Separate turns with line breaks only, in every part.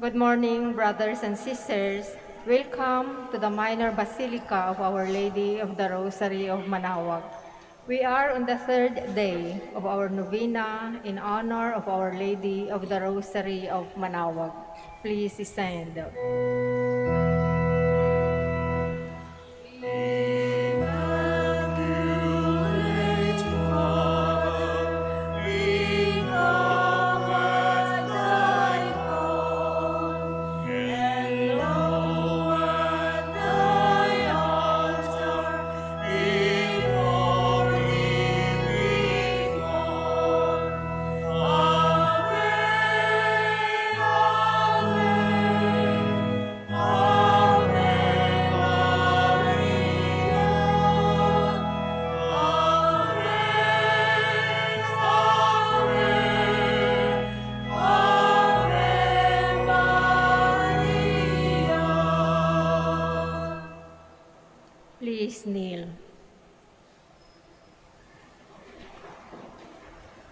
Good morning, brothers and sisters. Welcome to the Minor Basilica of Our Lady of the Rosary of Manaoag. We are on the third day of our novena in honor of Our Lady of the Rosary of Manaoag. Please stand. Please kneel.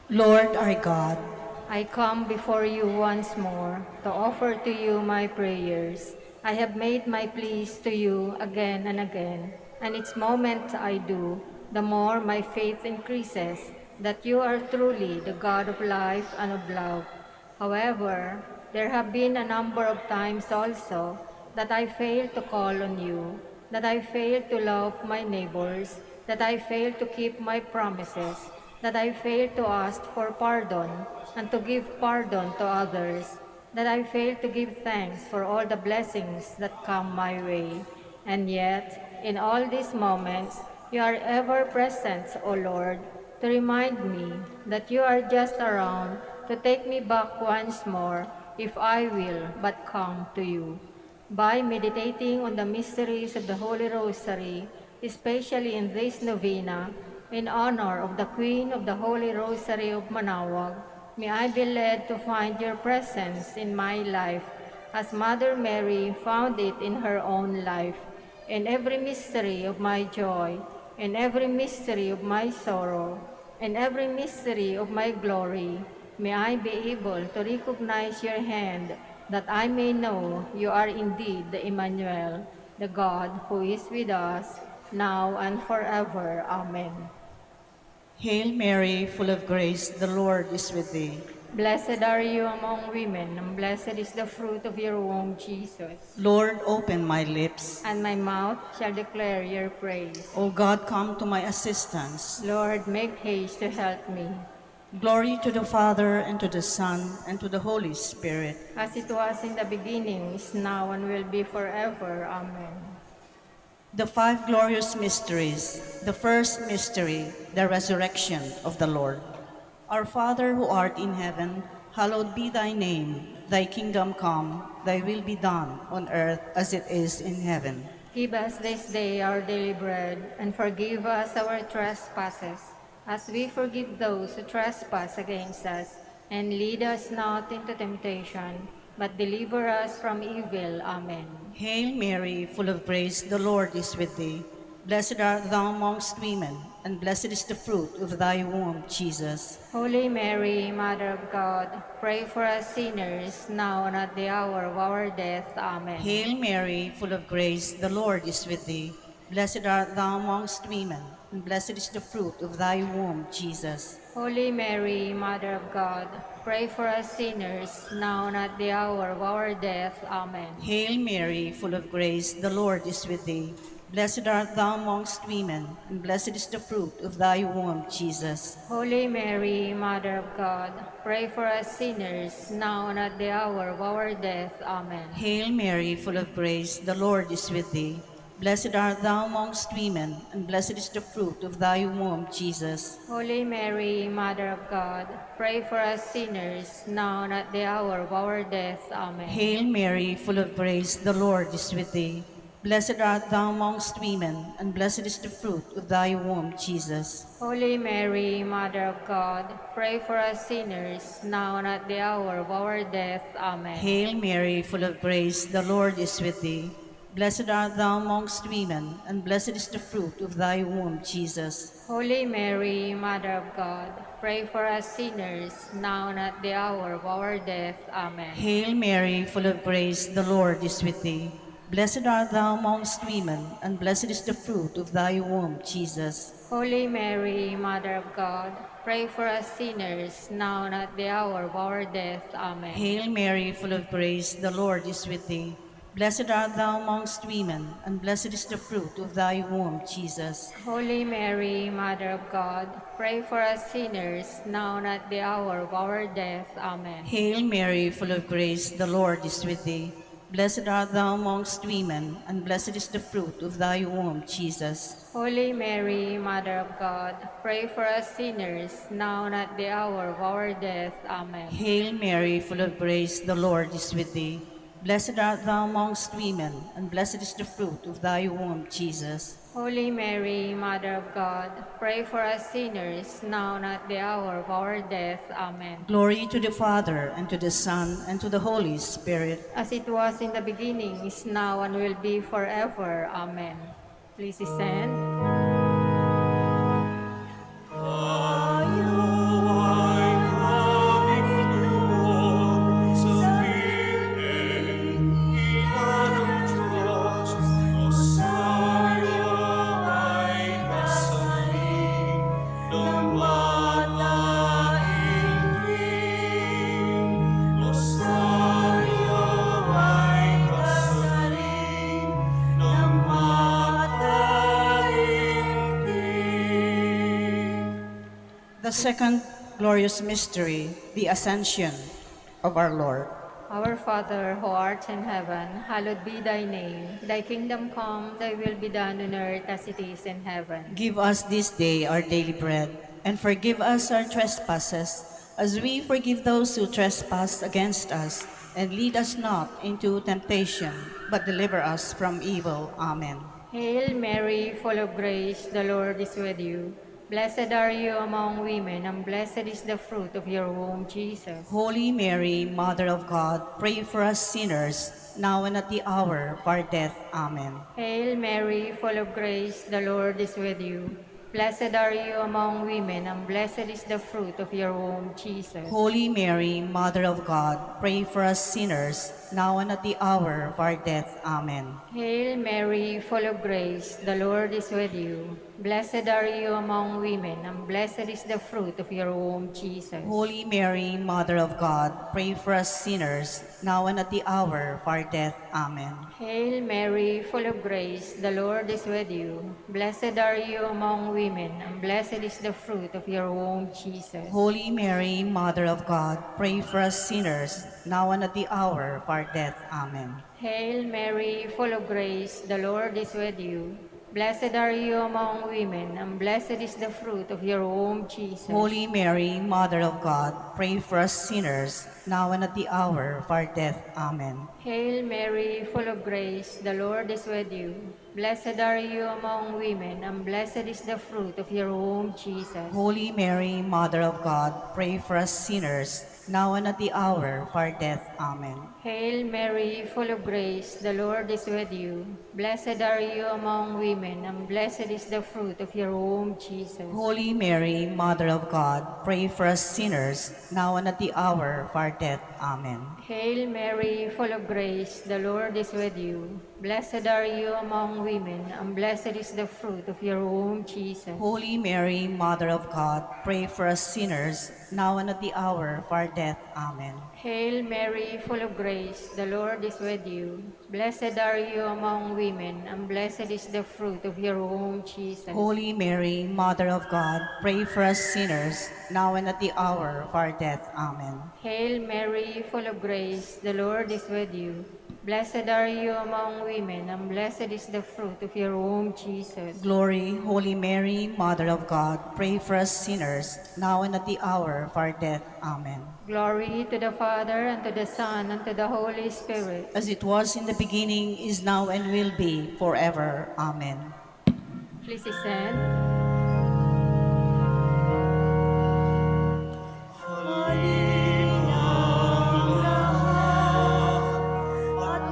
Lord our God,
I come before you once more to offer to you my prayers. I have made my pleas to you again and again, and each moment I do, the more my faith increases that you are truly the God of life and of love. However, there have been a number of times also that I failed to call on you, that I failed to love my neighbors, that I failed to keep my promises, that I failed to ask for pardon and to give pardon to others, that I failed to give thanks for all the blessings that come my way. And yet, in all these moments, you are ever present, O Lord, to remind me that you are just around to take me back once more if I will but come to you. By meditating on the mysteries of the Holy Rosary, especially in this novena, in honor of the Queen of the Holy Rosary of Manaoag, may I be led to find your presence in my life, as Mother Mary found it in her own life, in every mystery of my joy, in every mystery of my sorrow, in every mystery of my glory. May I be able to recognize your hand, that I may know you are indeed the Emmanuel, the God who is with us, now and forever. Amen.
Hail Mary, full of grace, the Lord is with thee.
Blessed are you among women, and blessed is the fruit of your womb, Jesus.
Lord, open my lips.
And my mouth shall declare your praise.
O God, come to my assistance.
Lord, make haste to help me.
Glory to the Father, and to the Son, and to the Holy Spirit.
As it was in the beginning, is now, and will be forever. Amen.
The five glorious mysteries. The first mystery, the resurrection of the Lord. Our Father who art in heaven, hallowed be thy name. Thy kingdom come, thy will be done on earth as it is in heaven.
Give us this day our daily bread, and forgive us our trespasses, as we forgive those who trespass against us. And lead us not into temptation, but deliver us from evil. Amen.
Hail Mary, full of grace, the Lord is with thee. Blessed art thou amongst women, and blessed is the fruit of thy womb, Jesus.
Holy Mary, Mother of God, pray for us sinners, now and at the hour of our death. Amen.
Hail Mary, full of grace, the Lord is with thee. Blessed art thou amongst women, and blessed is the fruit of thy womb, Jesus.
Holy Mary, Mother of God, pray for us sinners, now and at the hour of our death. Amen.
Hail Mary, full of grace, the Lord is with thee. Blessed art thou amongst women, and blessed is the fruit of thy womb, Jesus.
Holy Mary, Mother of God, pray for us sinners, now and at the hour of our death. Amen.
Hail Mary, full of grace, the Lord is with thee. Blessed art thou amongst women, and blessed is the fruit of thy womb, Jesus.
Holy Mary, Mother of God, pray for us sinners, now and at the hour of our death. Amen.
Hail Mary, full of grace, the Lord is with thee. Blessed art thou amongst women, and blessed is the fruit of thy womb, Jesus.
Holy Mary, Mother of God, pray for us sinners, now and at the hour of our death. Amen.
Hail Mary, full of grace, the Lord is with thee. Blessed art thou amongst women, and blessed is the fruit of thy womb, Jesus.
Holy Mary, Mother of God, pray for us sinners, now and at the hour of our death. Amen.
Hail Mary, full of grace, the Lord is with thee. Blessed art thou amongst women, and blessed is the fruit of thy womb, Jesus.
Holy Mary, Mother of God, pray for us sinners, now and at the hour of our death. Amen.
Hail Mary, full of grace, the Lord is with thee. Blessed art thou amongst women, and blessed is the fruit of thy womb, Jesus.
Holy Mary, Mother of God, pray for us sinners, now and at the hour of our death. Amen.
Hail Mary, full of grace, the Lord is with thee. Blessed art thou amongst women, and blessed is the fruit of thy womb, Jesus.
Holy Mary, Mother of God, pray for us sinners, now and at the hour of our death. Amen.
Hail Mary, full of grace, the Lord is with thee. Blessed art thou amongst women, and blessed is the fruit of thy womb, Jesus.
Holy Mary, Mother of God, pray for us sinners, now and at the hour of our death. Amen.
Glory to the Father, and to the Son, and to the Holy Spirit.
As it was in the beginning, is now, and will be forever. Amen. Please stand.
The second glorious mystery, the Ascension of our Lord.
Our Father, who art in heaven, hallowed be thy name. Thy kingdom come, thy will be done on earth as it is in heaven.
Give us this day our daily bread, and forgive us our trespasses, as we forgive those who trespass against us. And lead us not into temptation, but deliver us from evil. Amen.
Hail Mary, full of grace, the Lord is with you. Blessed are you among women, and blessed is the fruit of your womb, Jesus.
Holy Mary, Mother of God, pray for us sinners, now and at the hour of our death. Amen.
Hail Mary, full of grace, the Lord is with you. Blessed are you among women, and blessed is the fruit of your womb, Jesus.
Holy Mary, Mother of God, pray for us sinners, now and at the hour of our death. Amen.
Hail Mary, full of grace, the Lord is with you. Blessed are you among women, and blessed is the fruit of your womb, Jesus.
Holy Mary, Mother of God, pray for us sinners, now and at the hour of our death. Amen.
Hail Mary, full of grace, the Lord is with you. Blessed are you among women, and blessed is the fruit of your womb, Jesus.
Holy Mary, Mother of God, pray for us sinners, now and at the hour of our death. Amen.
Hail Mary, full of grace, the Lord is with you. Blessed are you among women, and blessed is the fruit of your womb, Jesus.
Holy Mary, Mother of God, pray for us sinners, now and at the hour of our death. Amen.
Hail Mary, full of grace, the Lord is with you. Blessed are you among women, and blessed is the fruit of your womb, Jesus.
Holy Mary, Mother of God, pray for us sinners, now and at the hour of our death. Amen.
Hail Mary, full of grace, the Lord is with you. Blessed are you among women, and blessed is the fruit of your womb, Jesus.
Holy Mary, Mother of God, pray for us sinners, now and at the hour of our death. Amen.
Hail Mary, full of grace, the Lord is with you. Blessed are you among women, and blessed is the fruit of your womb, Jesus.
Holy Mary, Mother of God, pray for us sinners, now and at the hour of our death. Amen.
Hail Mary, full of grace, the Lord is with you. Blessed are you among women, and blessed is the fruit of your womb, Jesus.
Holy Mary, Mother of God, pray for us sinners, now and at the hour of our death. Amen.
Hail Mary, full of grace, the Lord is with you. Blessed are you among women, and blessed is the fruit of your womb, Jesus.
Glory, Holy Mary, Mother of God, pray for us sinners, now and at the hour of our death. Amen.
Glory to the Father, and to the Son, and to the Holy Spirit.
As it was in the beginning, is now, and will be, forever. Amen.
Please stand.
At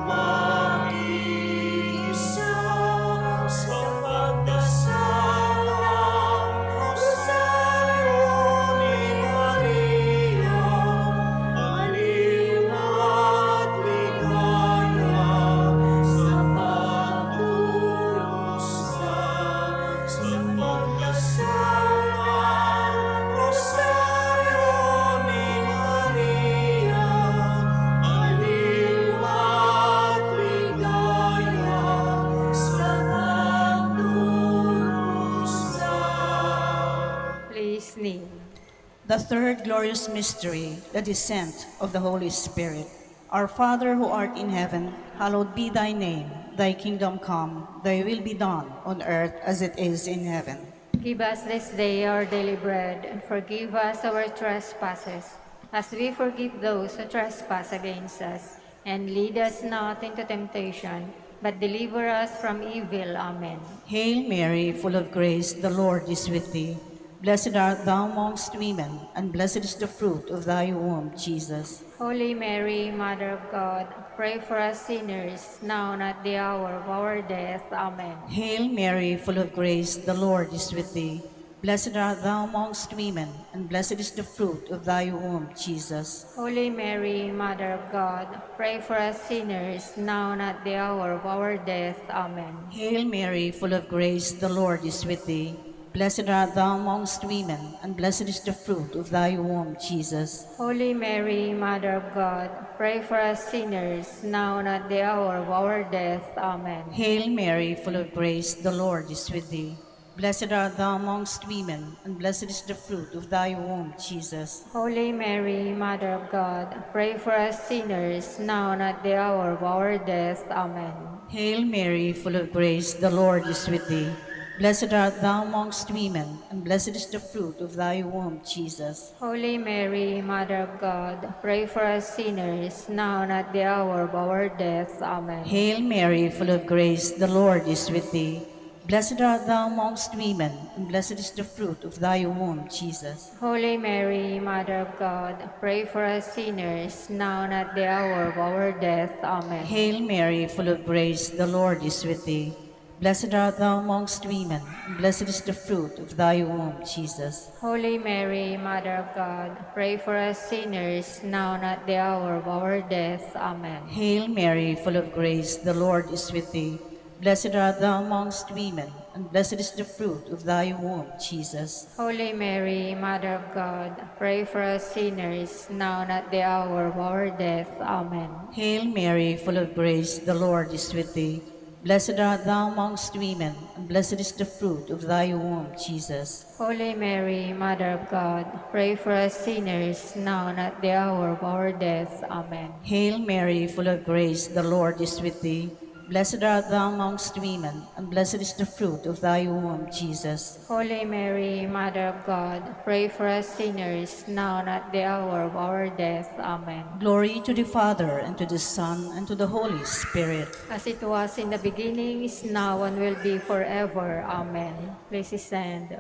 The third glorious mystery, the descent of the Holy Spirit. Our Father who art in heaven, hallowed be thy name. Thy kingdom come, thy will be done on earth as it is in heaven.
Give us this day our daily bread, and forgive us our trespasses, as we forgive those who trespass against us. And lead us not into temptation, but deliver us from evil. Amen.
Hail Mary, full of grace, the Lord is with thee. Blessed art thou amongst women, and blessed is the fruit of thy womb, Jesus.
Holy Mary, Mother of God, pray for us sinners, now and at the hour of our death. Amen.
Hail Mary, full of grace, the Lord is with thee. Blessed art thou amongst women, and blessed is the fruit of thy womb, Jesus.
Holy Mary, Mother of God, pray for us sinners, now and at the hour of our death. Amen.
Hail Mary, full of grace, the Lord is with thee. Blessed art thou amongst women, and blessed is the fruit of thy womb, Jesus.
Holy Mary, Mother of God, pray for us sinners, now and at the hour of our death. Amen.
Hail Mary, full of grace, the Lord is with thee. Blessed art thou amongst women, and blessed is the fruit of thy womb, Jesus.
Holy Mary, Mother of God, pray for us sinners, now and at the hour of our death. Amen.
Hail Mary, full of grace, the Lord is with thee. Blessed art thou amongst women, and blessed is the fruit of thy womb, Jesus.
Holy Mary, Mother of God, pray for us sinners, now and at the hour of our death. Amen.
Hail Mary, full of grace, the Lord is with thee. Blessed art thou amongst women, and blessed is the fruit of thy womb, Jesus.
Holy Mary, Mother of God, pray for us sinners, now and at the hour of our death. Amen.
Hail Mary, full of grace, the Lord is with thee. Blessed art thou amongst women, and blessed is the fruit of thy womb, Jesus.
Holy Mary, Mother of God, pray for us sinners, now and at the hour of our death. Amen.
Hail Mary, full of grace, the Lord is with thee. Blessed art thou amongst women, and blessed is the fruit of thy womb, Jesus.
Holy Mary, Mother of God, pray for us sinners, now and at the hour of our death. Amen.
Hail Mary, full of grace, the Lord is with thee. Blessed art thou amongst women, and blessed is the fruit of thy womb, Jesus.
Holy Mary, Mother of God, pray for us sinners, now and at the hour of our death. Amen.
Hail Mary, full of grace, the Lord is with thee. Blessed art thou amongst women, and blessed is the fruit of thy womb, Jesus.
Holy Mary, Mother of God, pray for us sinners, now and at the hour of our death. Amen.
Glory to the Father, and to the Son, and to the Holy Spirit.
As it was in the beginning, is now, and will be forever. Amen. Please stand.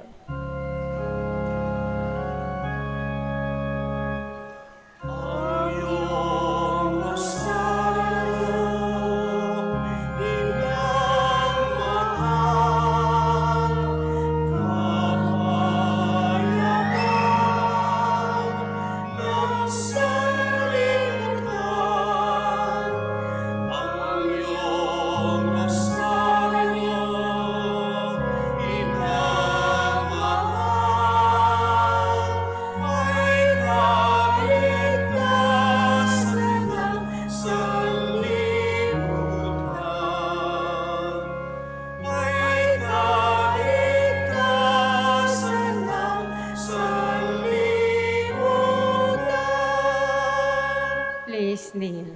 Please kneel.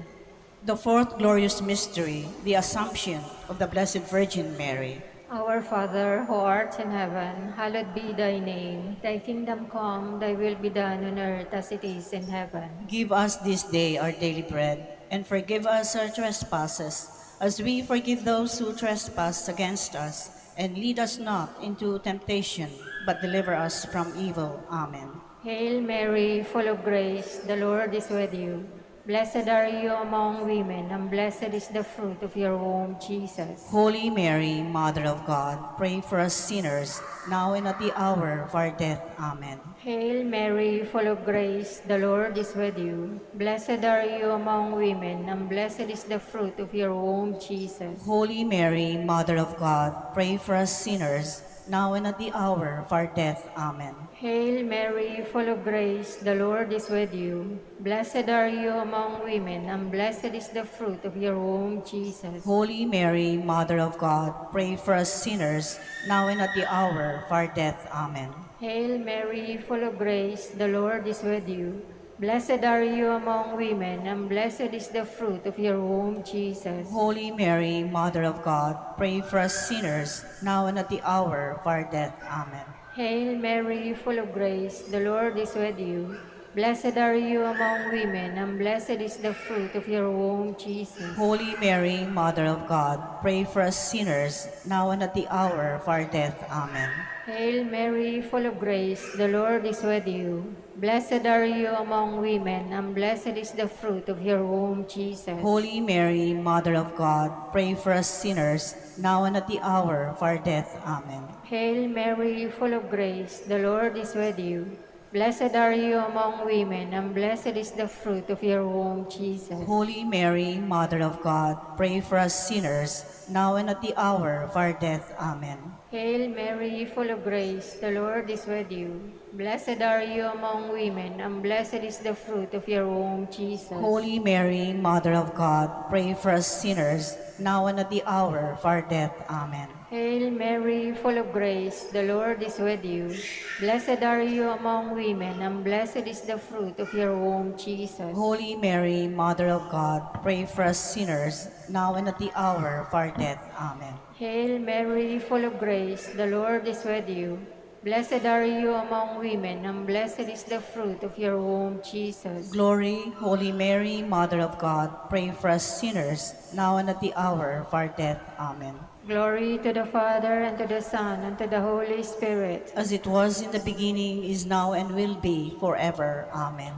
The fourth glorious mystery, the Assumption of the Blessed Virgin Mary.
Our Father, who art in heaven, hallowed be thy name. Thy kingdom come, thy will be done on earth as it is in heaven.
Give us this day our daily bread, and forgive us our trespasses, as we forgive those who trespass against us. And lead us not into temptation, but deliver us from evil. Amen.
Hail Mary, full of grace, the Lord is with you. Blessed are you among women, and blessed is the fruit of your womb, Jesus.
Holy Mary, Mother of God, pray for us sinners, now and at the hour of our death. Amen.
Hail Mary, full of grace, the Lord is with you. Blessed are you among women, and blessed is the fruit of your womb, Jesus.
Holy Mary, Mother of God, pray for us sinners, now and at the hour of our death. Amen.
Hail Mary, full of grace, the Lord is with you. Blessed are you among women, and blessed is the fruit of your womb, Jesus.
Holy Mary, Mother of God, pray for us sinners, now and at the hour of our death. Amen.
Hail Mary, full of grace, the Lord is with you. Blessed are you among women, and blessed is the fruit of your womb, Jesus.
Holy Mary, Mother of God, pray for us sinners, now and at the hour of our death. Amen.
Hail Mary, full of grace, the Lord is with you. Blessed are you among women, and blessed is the fruit of your womb, Jesus.
Holy Mary, Mother of God, pray for us sinners, now and at the hour of our death. Amen.
Hail Mary, full of grace, the Lord is with you. Blessed are you among women, and blessed is the fruit of your womb, Jesus.
Holy Mary, Mother of God, pray for us sinners, now and at the hour of our death. Amen.
Hail Mary, full of grace, the Lord is with you. Blessed are you among women, and blessed is the fruit of your womb, Jesus.
Holy Mary, Mother of God, pray for us sinners, now and at the hour of our death. Amen.
Hail Mary, full of grace, the Lord is with you. Blessed are you among women, and blessed is the fruit of your womb, Jesus.
Holy Mary, Mother of God, pray for us sinners, now and at the hour of our death. Amen.
Hail Mary, full of grace, the Lord is with you. Blessed are you among women, and blessed is the fruit of your womb, Jesus.
Holy Mary, Mother of God, pray for us sinners, now and at the hour of our death. Amen.
Hail Mary, full of grace, the Lord is with you. Blessed are you among women, and blessed is the fruit of your womb, Jesus.
Glory, Holy Mary, Mother of God, pray for us sinners, now and at the hour of our death. Amen.
Glory to the Father, and to the Son, and to the Holy Spirit.
As it was in the beginning, is now, and will be forever. Amen.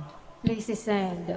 Please stand.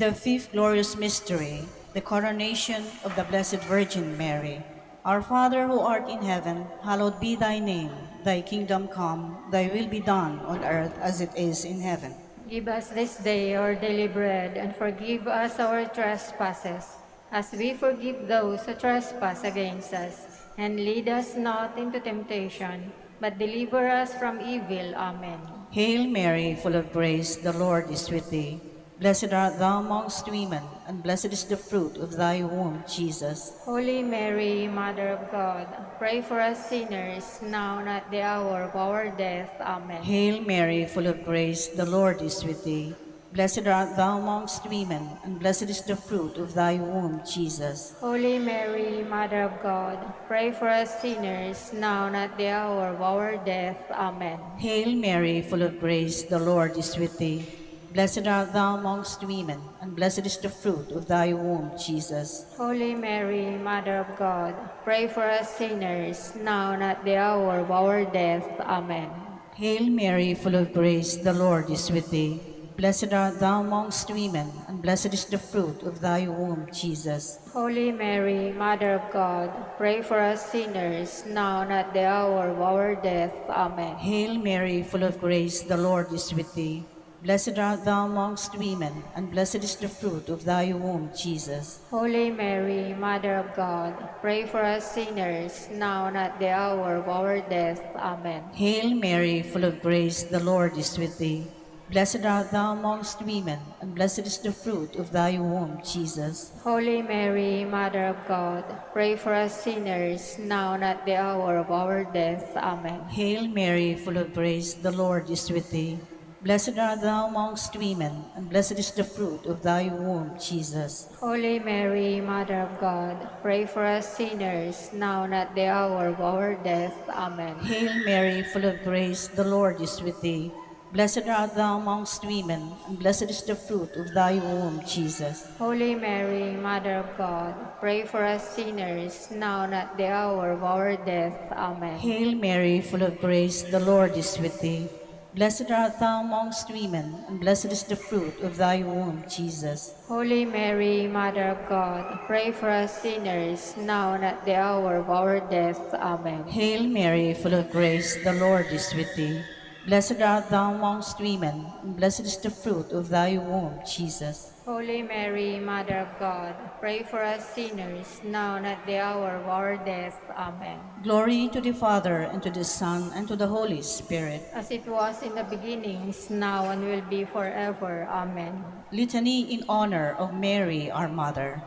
The fifth glorious mystery, the coronation of the Blessed Virgin Mary. Our Father who art in heaven, hallowed be thy name. Thy kingdom come, thy will be done on earth as it is in heaven.
Give us this day our daily bread, and forgive us our trespasses, as we forgive those who trespass against us. And lead us not into temptation, but deliver us from evil. Amen.
Hail Mary, full of grace, the Lord is with thee. Blessed art thou amongst women, and blessed is the fruit of thy womb, Jesus.
Holy Mary, Mother of God, pray for us sinners, now and at the hour of our death. Amen.
Hail Mary, full of grace, the Lord is with thee. Blessed art thou amongst women, and blessed is the fruit of thy womb, Jesus.
Holy Mary, Mother of God, pray for us sinners, now and at the hour of our death. Amen.
Hail Mary, full of grace, the Lord is with thee. Blessed art thou amongst women, and blessed is the fruit of thy womb, Jesus.
Holy Mary, Mother of God, pray for us sinners, now and at the hour of our death. Amen.
Hail Mary, full of grace, the Lord is with thee. Blessed art thou amongst women, and blessed is the fruit of thy womb, Jesus.
Holy Mary, Mother of God, pray for us sinners, now and at the hour of our death. Amen.
Hail Mary, full of grace, the Lord is with thee. Blessed art thou amongst women, and blessed is the fruit of thy womb, Jesus.
Holy Mary, Mother of God, pray for us sinners, now and at the hour of our death. Amen.
Hail Mary, full of grace, the Lord is with thee. Blessed art thou amongst women, and blessed is the fruit of thy womb, Jesus.
Holy Mary, Mother of God, pray for us sinners, now and at the hour of our death. Amen.
Hail Mary, full of grace, the Lord is with thee. Blessed art thou amongst women, and blessed is the fruit of thy womb, Jesus.
Holy Mary, Mother of God, pray for us sinners, now and at the hour of our death. Amen.
Hail Mary, full of grace, the Lord is with thee. Blessed art thou amongst women, and blessed is the fruit of thy womb, Jesus.
Holy Mary, Mother of God, pray for us sinners, now and at the hour of our death. Amen.
Hail Mary, full of grace, the Lord is with thee. Blessed art thou amongst women, and blessed is the fruit of thy womb, Jesus.
Holy Mary, Mother of God, pray for us sinners, now and at the hour of our death. Amen.
Hail Mary, full of grace, the Lord is with thee. Blessed art thou amongst women, and blessed is the fruit of thy womb, Jesus.
Holy Mary, Mother of God, pray for us sinners, now and at the hour of our death. Amen.
Glory to the Father, and to the Son, and to the Holy Spirit.
As it was in the beginning, is now, and will be forever. Amen.
Litany in honor of Mary, our Mother.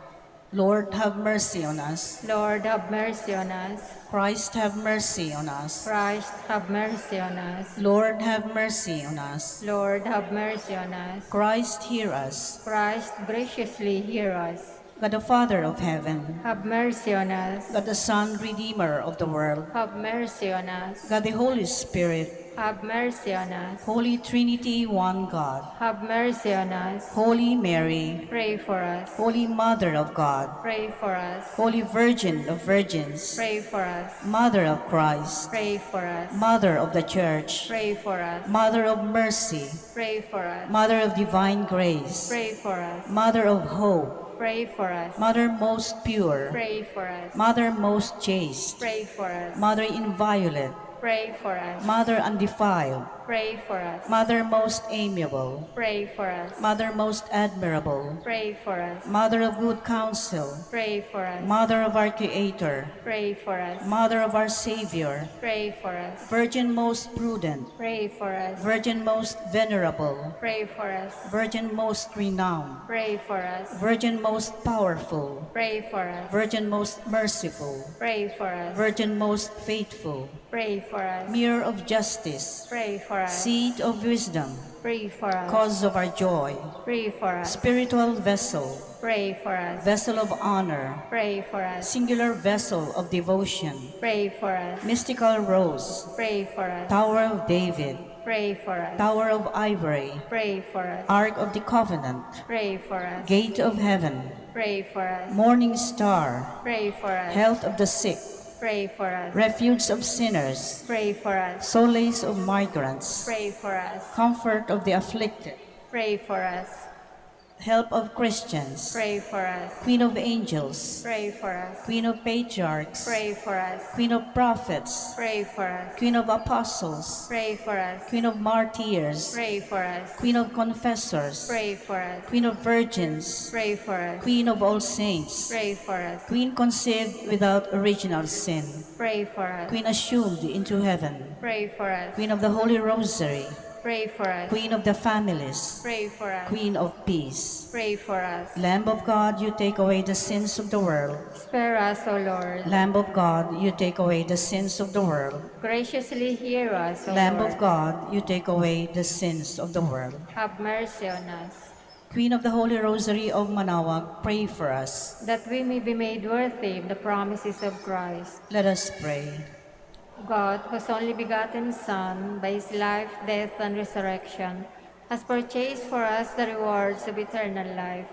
Lord, have mercy on us.
Lord, have mercy on us.
Christ, have mercy on us.
Christ, have mercy on us.
Lord, have mercy on us.
Lord, have mercy on us.
Christ, hear us.
Christ, graciously hear us.
God the Father of heaven,
Have mercy on us.
God the Son, Redeemer of the world,
Have mercy on us.
God the Holy Spirit,
Have mercy on us.
Holy Trinity, one God,
Have mercy on us.
Holy Mary,
Pray for us.
Holy Mother of God,
Pray for us.
Holy Virgin of Virgins,
Pray for us.
Mother of Christ,
Pray for us.
Mother of the Church,
Pray for us.
Mother of mercy,
Pray for us.
Mother of divine grace,
Pray for us.
Mother of hope,
Pray for us.
Mother most pure,
Pray for us.
Mother most chaste,
Pray for us.
Mother inviolate,
Pray for us.
Mother undefiled,
Pray for us.
Mother most amiable,
Pray for us.
Mother most admirable,
Pray for us.
Mother of good counsel,
Pray for us.
Mother of our Creator,
Pray for us.
Mother of our Savior,
Pray for us.
Virgin most prudent,
Pray for us.
Virgin most venerable,
Pray for us.
Virgin most renowned,
Pray for us.
Virgin most powerful,
Pray for us.
Virgin most merciful,
Pray for us.
Virgin most faithful,
Pray for us.
Mirror of justice,
Pray for us.
Seat of wisdom,
Pray for us.
Cause of our joy,
Pray for us.
Spiritual vessel,
Pray for us.
Vessel of honor,
Pray for us.
Singular vessel of devotion,
Pray for us.
Mystical rose,
Pray for us.
Tower of David,
Pray for us.
Tower of ivory,
Pray for us.
Ark of the Covenant,
Pray for us.
Gate of heaven,
Pray for us.
Morning star,
Pray for us.
Health of the sick,
Pray for us.
Refuge of sinners,
Pray for us.
Solace of migrants,
Pray for us.
Comfort of the afflicted,
Pray for us.
Help of Christians,
Pray for us.
Queen of angels,
Pray for us.
Queen of patriarchs,
Pray for us.
Queen of prophets,
Pray for us.
Queen of apostles,
Pray for us.
Queen of martyrs,
Pray for us.
Queen of confessors,
Pray for us.
Queen of virgins,
Pray for us.
Queen of all saints,
Pray for us.
Queen conceived without original sin,
Pray for us.
Queen assumed into heaven,
Pray for us.
Queen of the Holy Rosary,
Pray for us.
Queen of the families,
Pray for us.
Queen of peace.
Pray for us.
Lamb of God, you take away the sins of the world.
Spare us, O Lord.
Lamb of God, you take away the sins of the world.
Graciously hear us, O
Lamb
Lord.
of God, you take away the sins of the world.
Have mercy on us,
Queen of the Holy Rosary of Manaoag, pray for us.
that we may be made worthy of the promises of Christ.
Let us pray.
God, whose only begotten Son, by his life, death, and resurrection, has purchased for us the rewards of eternal life,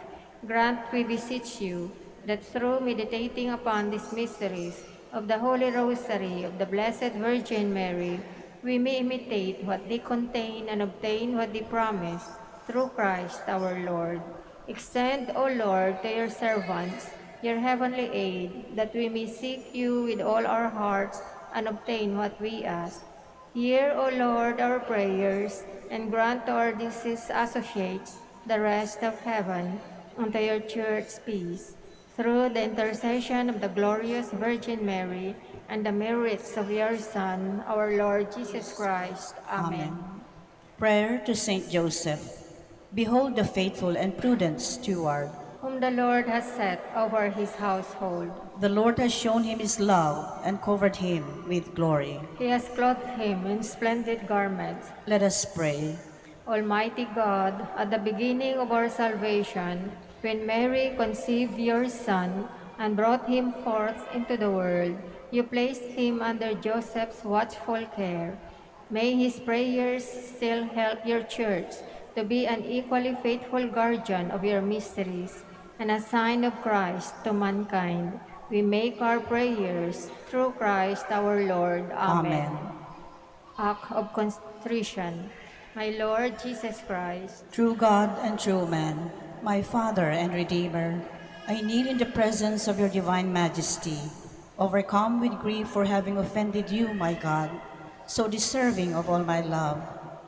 grant, we beseech you, that through meditating upon these mysteries of the Holy Rosary of the Blessed Virgin Mary, we may imitate what they contain and obtain what they promise, through Christ our Lord. Extend, O Lord, to your servants your heavenly aid, that we may seek you with all our hearts and obtain what we ask. Hear, O Lord, our prayers, and grant to our deceased associates the rest of heaven, and to your church peace. Through the intercession of the glorious Virgin Mary, and the merits of your Son, our Lord Jesus Christ. Amen.
Prayer to Saint Joseph. Behold the faithful and prudent steward.
Whom the Lord has set over his household.
The Lord has shown him his love and covered him with glory.
He has clothed him in splendid garments.
Let us pray.
Almighty God, at the beginning of our salvation, when Mary conceived your Son and brought him forth into the world, you placed him under Joseph's watchful care. May his prayers still help your church to be an equally faithful guardian of your mysteries and a sign of Christ to mankind. We make our prayers through Christ our Lord. Amen.
Amen.
Act of contrition. My Lord Jesus Christ,
True God and true man, my Father and Redeemer, I kneel in the presence of your divine majesty, overcome with grief for having offended you, my God, so deserving of all my love.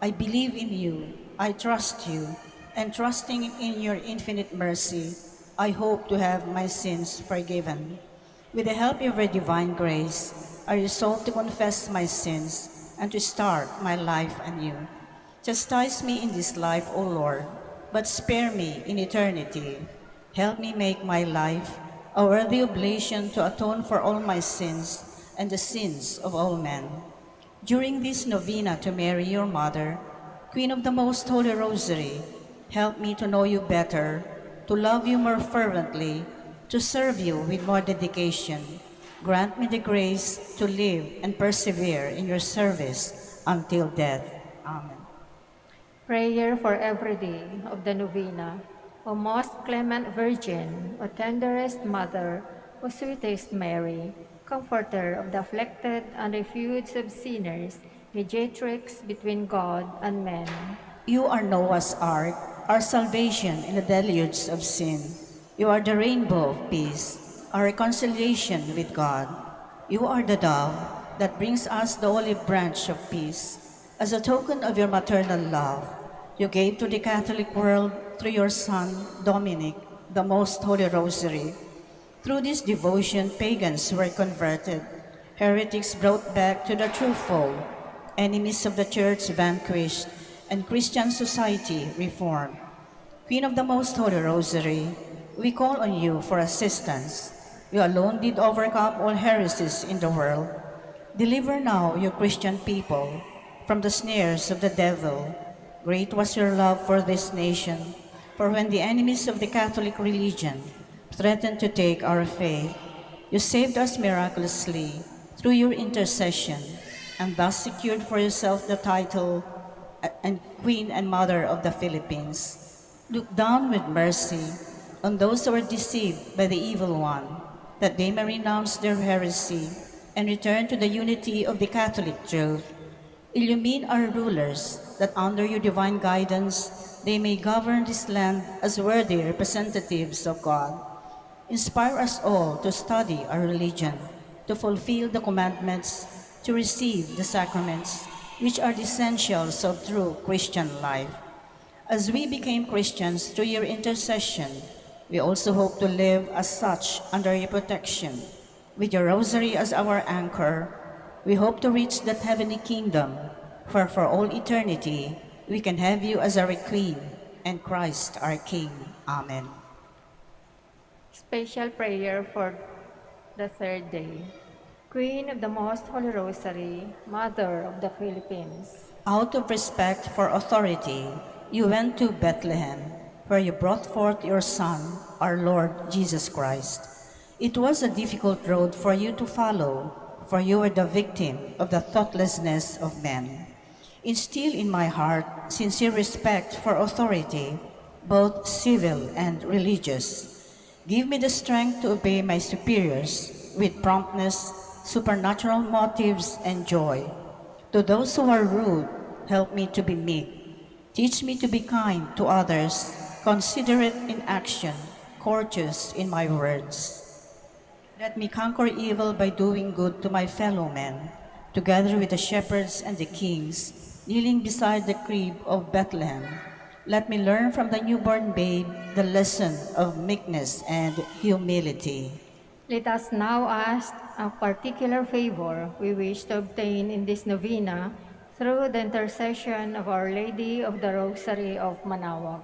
I believe in you, I trust you, and trusting in your infinite mercy, I hope to have my sins forgiven. With the help of your divine grace, I resolve to confess my sins and to start my life anew. Chastise me in this life, O Lord, but spare me in eternity. Help me make my life a worthy oblation to atone for all my sins and the sins of all men. During this novena to Mary, your Mother, Queen of the Most Holy Rosary, help me to know you better, to love you more fervently, to serve you with more dedication. Grant me the grace to live and persevere in your service until death. Amen.
prayer for every day of the Novena. O most clement Virgin, O tenderest Mother, O sweetest Mary, Comforter of the afflicted and refuge of sinners, mediatrix between God and men.
You are Noah's ark, our salvation in the deluge of sin. You are the rainbow of peace, our reconciliation with God. You are the dove that brings us the olive branch of peace. As a token of your maternal love, you gave to the Catholic world through your Son, Dominic, the Most Holy Rosary. Through this devotion, pagans were converted, heretics brought back to the true fold, enemies of the Church vanquished, and Christian society reformed. Queen of the Most Holy Rosary, we call on you for assistance. You alone did overcome all heresies in the world. Deliver now your Christian people from the snares of the devil. Great was your love for this nation, for when the enemies of the Catholic religion threatened to take our faith, you saved us miraculously through your intercession, and thus secured for yourself the title and Queen and Mother of the Philippines. Look down with mercy on those who are deceived by the evil one, that they may renounce their heresy and return to the unity of the Catholic truth. Illumine our rulers, that under your divine guidance they may govern this land as worthy representatives of God. Inspire us all to study our religion, to fulfill the commandments, to receive the sacraments, which are the essentials of true Christian life. As we became Christians through your intercession, we also hope to live as such under your protection. With your rosary as our anchor, we hope to reach that heavenly kingdom, for all eternity we can have you as our Queen and Christ our King. Amen.
Special prayer for the third day. Queen of the Most Holy Rosary, Mother of the Philippines.
Out of respect for authority, you went to Bethlehem, where you brought forth your Son, our Lord Jesus Christ. It was a difficult road for you to follow, for you were the victim of the thoughtlessness of men. Instill in my heart sincere respect for authority, both civil and religious. Give me the strength to obey my superiors with promptness, supernatural motives, and joy. To those who are rude, help me to be meek. Teach me to be kind to others, considerate in action, courteous in my words. Let me conquer evil by doing good to my fellow men, together with the shepherds and the kings, kneeling beside the crib of Bethlehem. Let me learn from the newborn babe the lesson of meekness and humility.
Let us now ask a particular favor we wish to obtain in this novena through the intercession of Our Lady of the Rosary of Manaoag.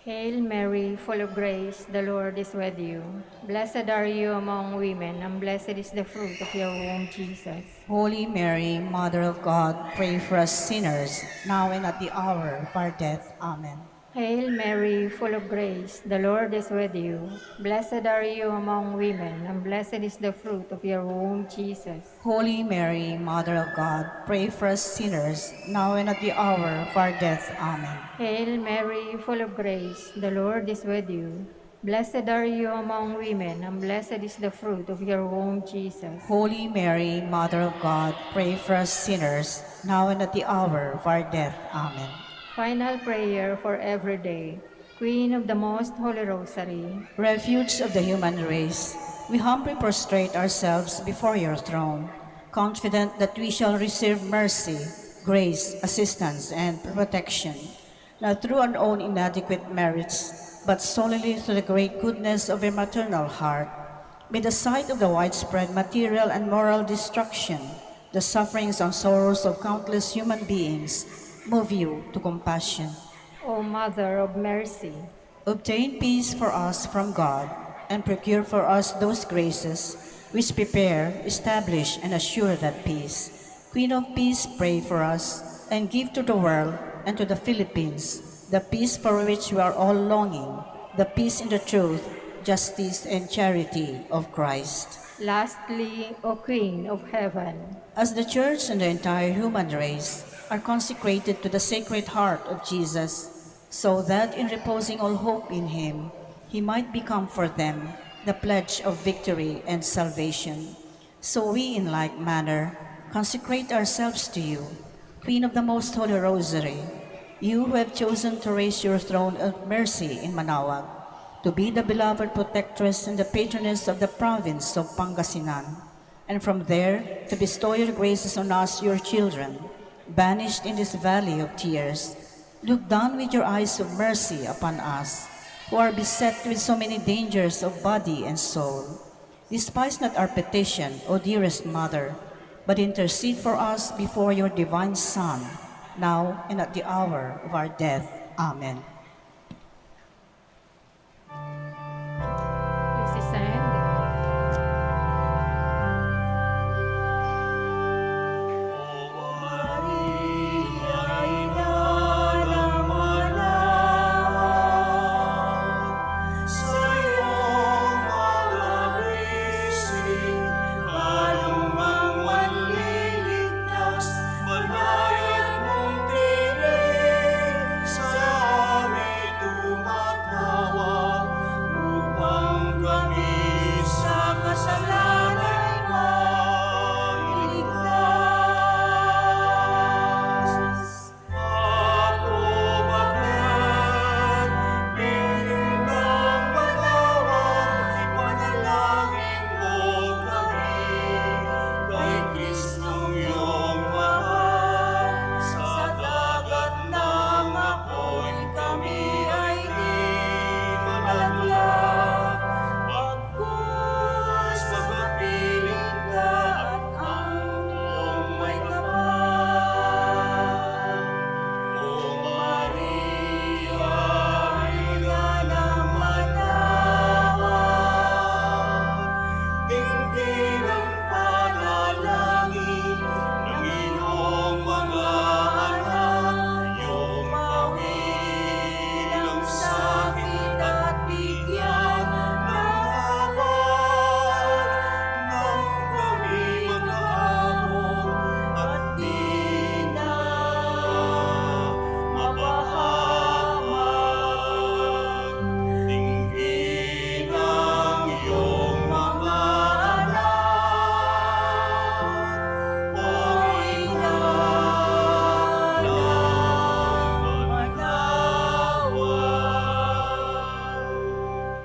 Hail Mary, full of grace, the Lord is with you. Blessed are you among women, and blessed is the fruit of your womb, Jesus.
Holy Mary, Mother of God, pray for us sinners, now and at the hour of our death. Amen.
Hail Mary, full of grace, the Lord is with you. Blessed are you among women, and blessed is the fruit of your womb, Jesus.
Holy Mary, Mother of God, pray for us sinners, now and at the hour of our death. Amen.
Hail Mary, full of grace, the Lord is with you. Blessed are you among women, and blessed is the fruit of your womb, Jesus.
Holy Mary, Mother of God, pray for us sinners, now and at the hour of our death. Amen.
Final prayer for every day. Queen of the Most Holy Rosary,
Refuge of the human race, we humbly prostrate ourselves before your throne, confident that we shall receive mercy, grace, assistance, and protection, not through our own inadequate merits, but solely through the great goodness of your maternal heart. May the sight of the widespread material and moral destruction, the sufferings and sorrows of countless human beings, move you to compassion.
O Mother of Mercy,
Obtain peace for us from God, and procure for us those graces which prepare, establish, and assure that peace. Queen of Peace, pray for us, and give to the world and to the Philippines the peace for which we are all longing, the peace in the truth, justice, and charity of Christ.
lastly, O Queen of Heaven,
As the Church and the entire human race are consecrated to the Sacred Heart of Jesus, so that in reposing all hope in Him, He might become for them the pledge of victory and salvation. So we, in like manner, consecrate ourselves to you, Queen of the Most Holy Rosary, you who have chosen to raise your throne of mercy in Manaoag, to be the beloved protectress and the patroness of the province of Pangasinan, and from there to bestow your graces on us, your children, banished in this valley of tears. Look down with your eyes of mercy upon us, who are beset with so many dangers of body and soul. Despise not our petition, O dearest Mother, but intercede for us before your divine Son, now and at the hour of our death. Amen.
please ascend.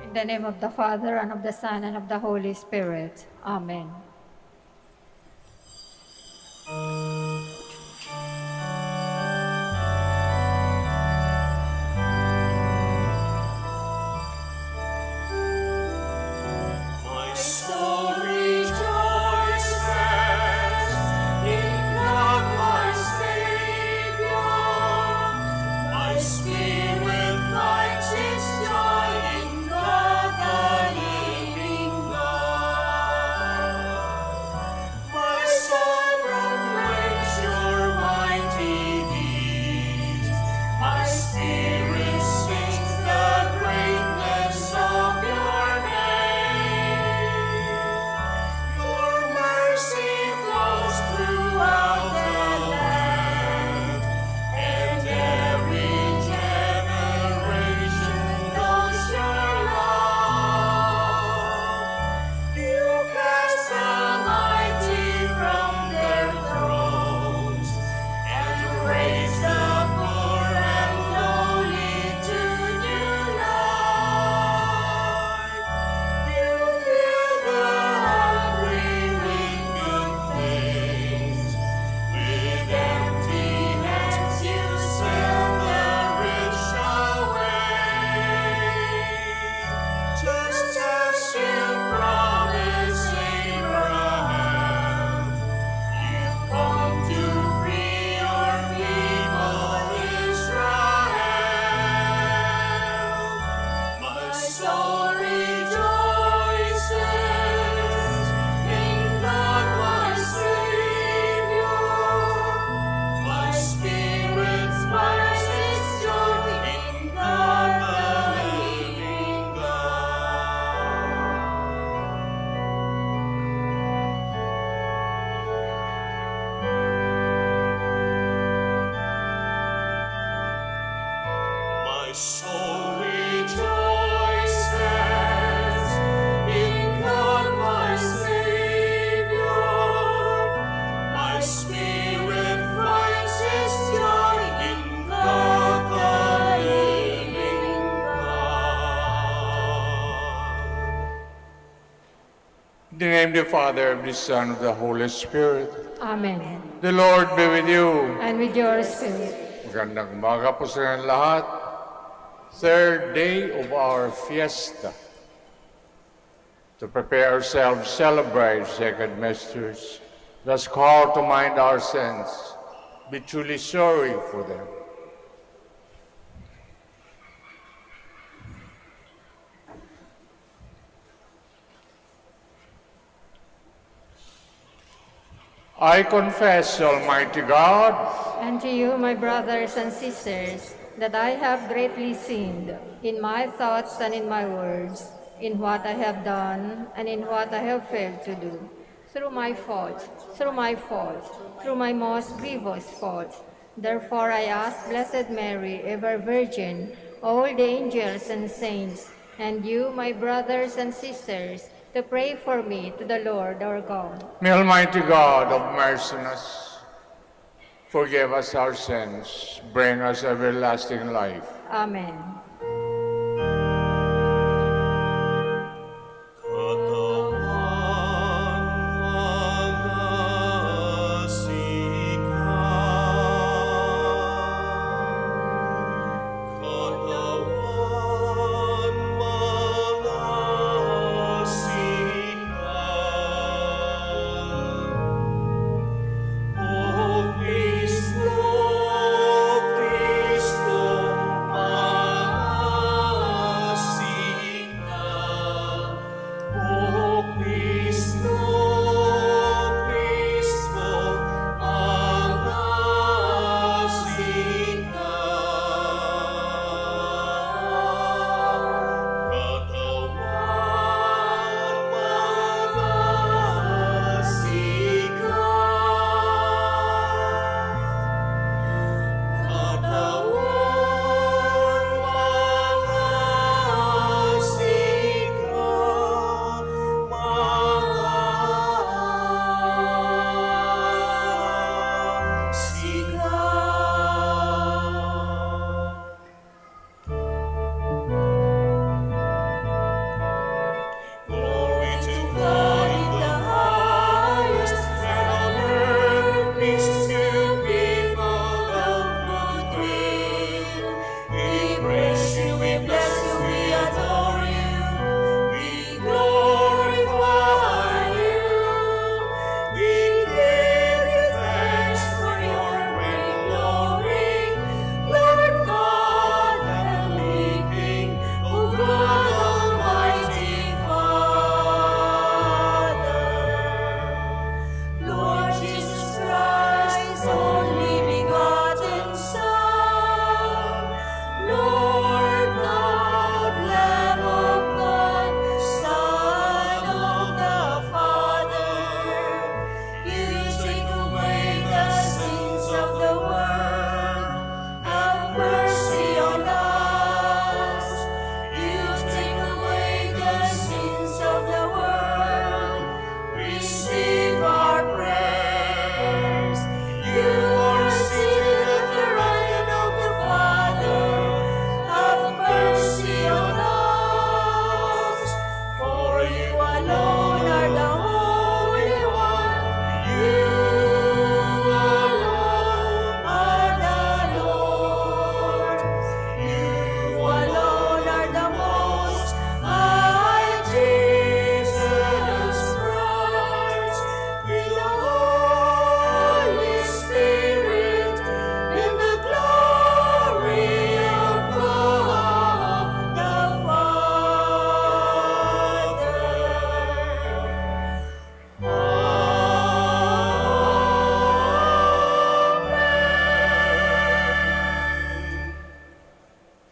In the name of the Father, and of the Son, and of the Holy Spirit. Amen.
My soul rejoices in God my Savior. My spirit finds its joy in God the living God.
In the name of the Father, of the Son, of the Holy Spirit.
Amen.
The Lord be with you.
And with your spirit.
Magandang umaga po sa inyo lahat. Third day of our fiesta. To prepare ourselves to celebrate sacred mysteries. Let's call to mind our sins. Be truly sorry for them. I confess, Almighty God,
And to you, my brothers and sisters, that I have greatly sinned in my thoughts and in my words, in what I have done and in what I have failed to do, through my fault, through my most grievous fault. Therefore I ask Blessed Mary, ever Virgin, all the angels and saints, and you, my brothers and sisters, to pray for me to the Lord our God.
may Almighty God of mercy on us, forgive us our sins, bring us everlasting life.
Amen.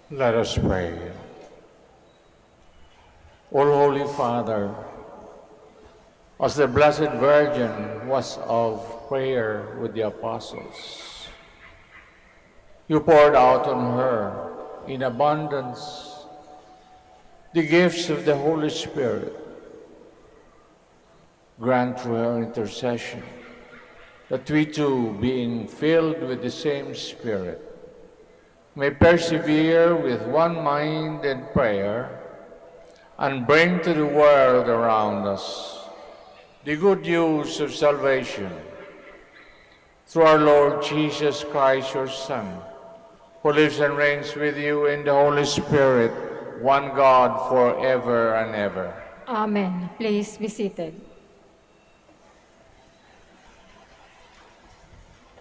Let us pray. O Holy Father, as the Blessed Virgin was of prayer with the apostles, you poured out on her in abundance the gifts of the Holy Spirit. Grant through her intercession that we too, being filled with the same Spirit, may persevere with one mind and prayer, and bring to the world around us the good news of salvation through our Lord Jesus Christ, your Son, who lives and reigns with you in the Holy Spirit, one God, forever and ever.
Amen. Please be seated.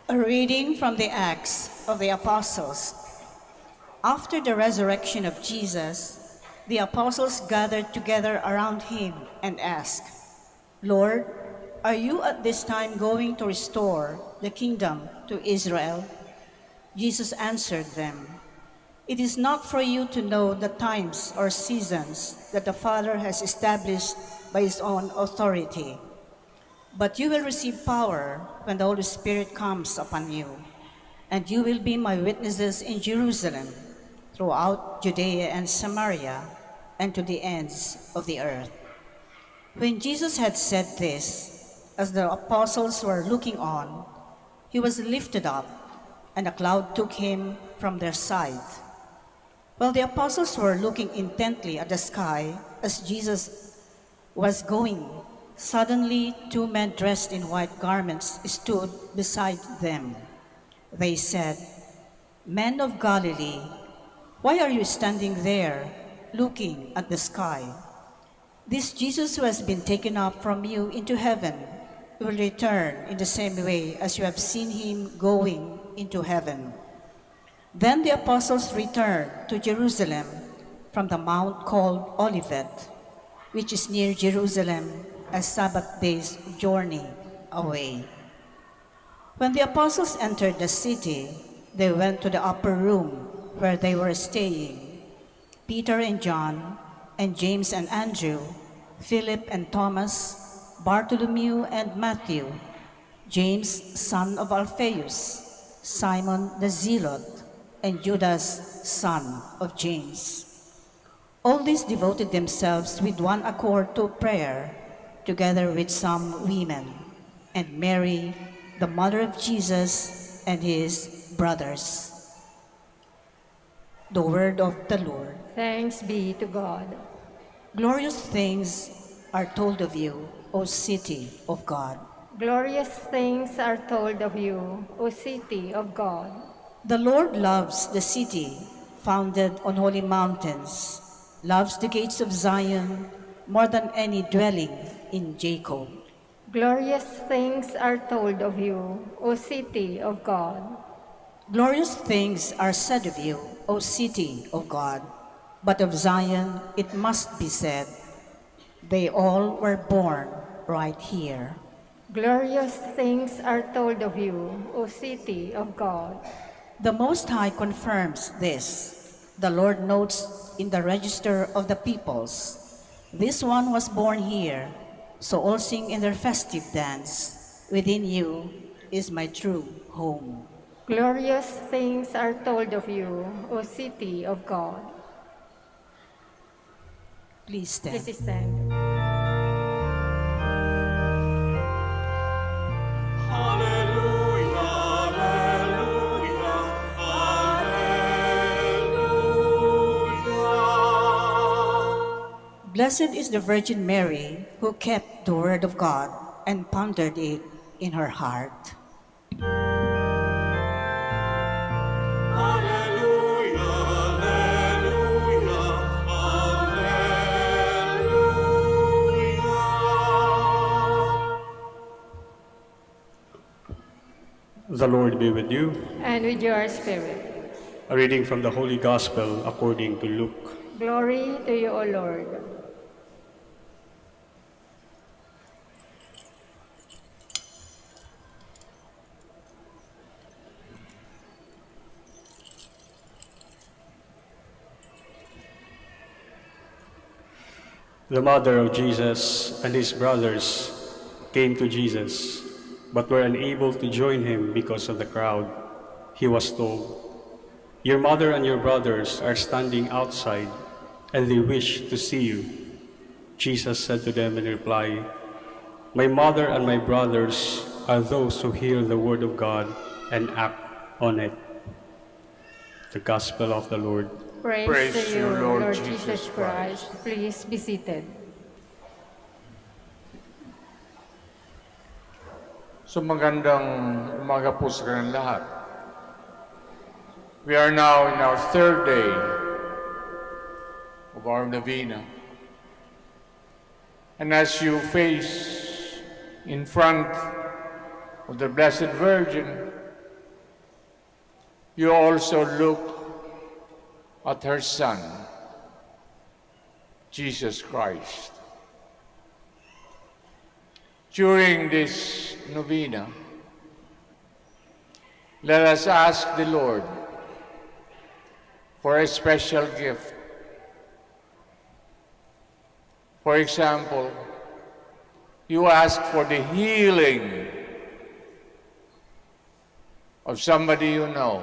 A reading from the Acts of the Apostles. After the resurrection of Jesus, the apostles gathered together around him and asked, "Lord, are you at this time going to restore the kingdom to Israel?" Jesus answered them, "It is not for you to know the times or seasons that the Father has established by his own authority. But you will receive power when the Holy Spirit comes upon you, and you will be my witnesses in Jerusalem, throughout Judea and Samaria, and to the ends of the earth." When Jesus had said this, as the apostles were looking on, he was lifted up, and a cloud took him from their sight. While the apostles were looking intently at the sky as Jesus was going, suddenly 2 men dressed in white garments stood beside them. They said, "Men of Galilee, why are you standing there, looking at the sky? This Jesus who has been taken up from you into heaven will return in the same way as you have seen him going into heaven." Then the apostles returned to Jerusalem from the mount called Olivet, which is near Jerusalem, a Sabbath day's journey away. When the apostles entered the city, they went to the upper room where they were staying. Peter and John, and James and Andrew, Philip and Thomas, Bartholomew and Matthew, James, son of Alphaeus, Simon the Zealot, and Judas, son of James. All these devoted themselves with one accord to prayer, together with some women, and Mary, the mother of Jesus, and his brothers. The word of the Lord.
Thanks be to God.
Glorious things are told of you, O city of God.
Glorious things are told of you, O city of God.
The Lord loves the city founded on holy mountains, loves the gates of Zion more than any dwelling in Jacob.
Glorious things are told of you, O city of God.
Glorious things are said of you, O city of God. But of Zion it must be said, they all were born right here.
Glorious things are told of you, O city of God.
The Most High confirms this. The Lord notes in the register of the peoples, "This one was born here," so all sing in their festive dance, "Within you is my true home."
Glorious things are told of you, O city of God.
Please stand.
Please stand.
Hallelujah, hallelujah, hallelujah.
Blessed is the Virgin Mary who kept the word of God and pondered it in her heart.
Hallelujah, hallelujah, hallelujah.
The Lord be with you.
And with your spirit.
A reading from the Holy Gospel according to Luke.
Glory to you, O Lord.
The mother of Jesus and his brothers came to Jesus, but were unable to join him because of the crowd. He was told, "Your mother and your brothers are standing outside, and they wish to see you." Jesus said to them in reply, "My mother and my brothers are those who hear the word of God and act on it." The Gospel of the Lord.
Praise to you, Lord Jesus Christ. Please be seated.
So magandang umaga po sa kanilang lahat. We are now in our third day of our Novena. And as you face in front of the Blessed Virgin, you also look at her Son, Jesus Christ. During this novena, let us ask the Lord for a special gift. For example, you ask for the healing of somebody you know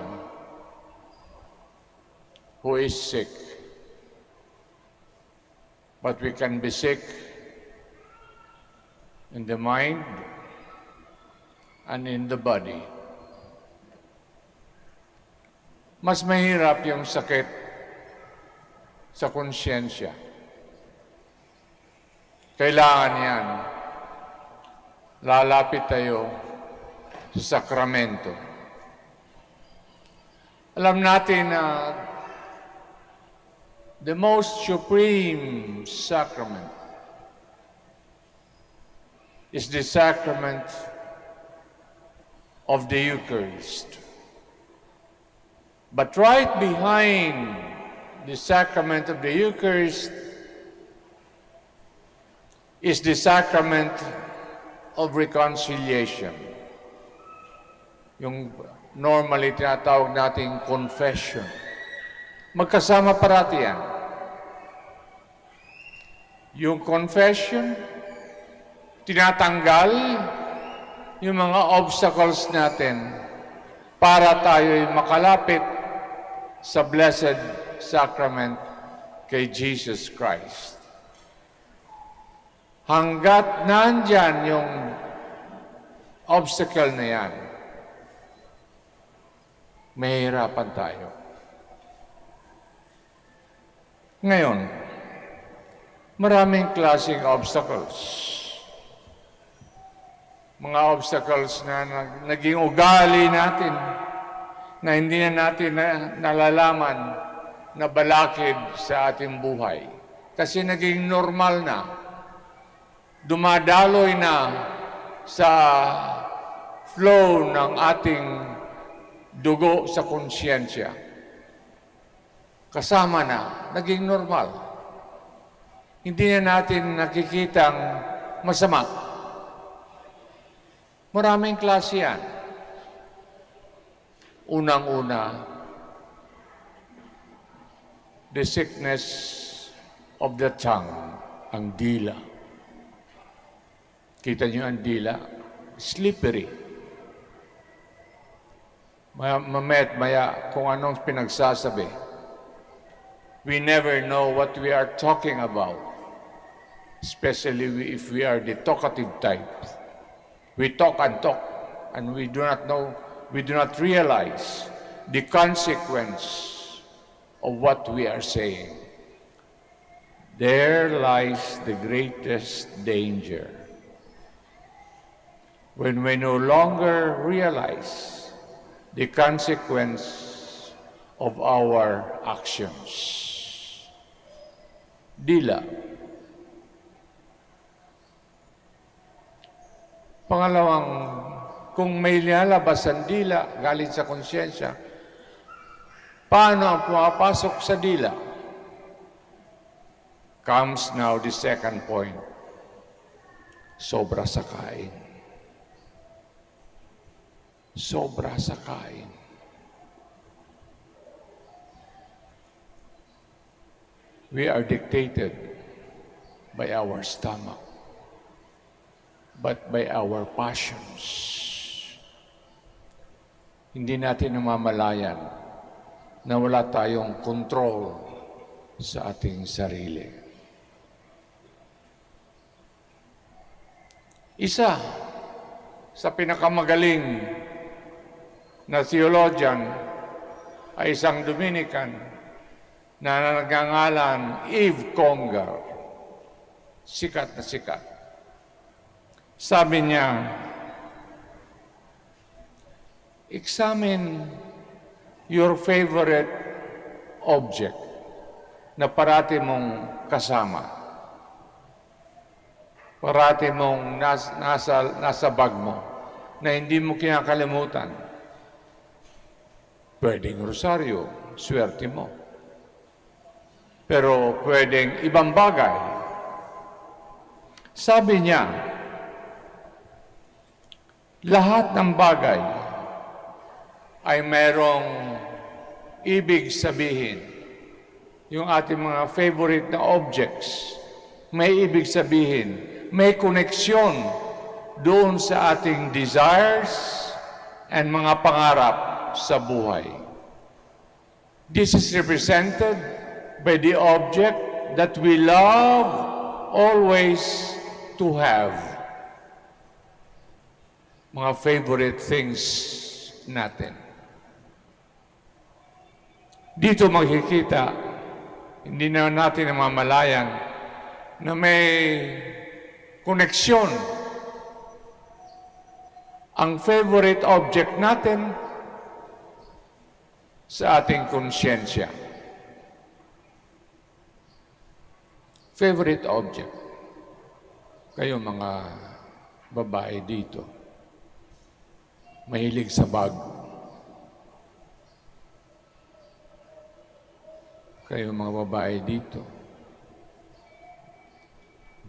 who is sick. But we can be sick in the mind and in the body. Mas mahirap yung sakit sa konsyensya. Kailangan yan. Lalapit tayo sa sakramento. Alam natin na the most supreme sacrament is the sacrament of the Eucharist. But right behind the sacrament of the Eucharist is the sacrament of reconciliation. Yung normally tinatawag nating confession. Magkasama parati yan. Yung confession, tinatanggal yung mga obstacles natin para tayo'y makalapit sa Blessed Sacrament kay Jesus Christ. Hanggat nandyan yung obstacle na yan, mahirapan tayo. Ngayon, maraming klaseng obstacles. Mga obstacles na naging ugali natin, na hindi na natin nalalaman na balakid sa ating buhay. Kasi naging normal na. Dumadaloy na sa flow ng ating dugo sa konsyensya. Kasama na, naging normal. Hindi na natin nakikitang masama. Maraming klase yan. Unang-una, the sickness of the tongue, ang dila. Kita niyo ang dila? Slippery. Mamet maya kung anong pinagsasabi. We never know what we are talking about, especially if we are the talkative type. We talk, and we do not know, we do not realize the consequence of what we are saying. There lies the greatest danger. When we no longer realize the consequence of our actions. Dila. Pangalawang, kung may lalabas ang dila galing sa konsyensya, paano ang pumapasok sa dila? Comes now the second point. Sobra sa kain. Sobra sa kain. We are dictated by our stomach, but by our passions. Hindi natin namamalayan na wala tayong control sa ating sarili. Isa sa pinakamagaling na theologian ay isang Dominican na nagngangalan Eve Congar. Sikat na sikat. Sabi niya, examine your favorite object na parati mong kasama. Parati mong nasa bag mo na hindi mo kinakalimutan. Pwedeng rosaryo, swerte mo. Pero pwedeng ibang bagay. Sabi niya, lahat ng bagay ay mayroong ibig sabihin. Yung ating mga favorite na objects, may ibig sabihin, may koneksyon doon sa ating desires and mga pangarap sa buhay. This is represented by the object that we love always to have. Mga favorite things natin. Dito makikita, hindi na natin namamalayan na may koneksyon ang favorite object natin sa ating konsyensya. Favorite object. Kayo mga babae dito, mahilig sa bag. Kayo mga babae dito,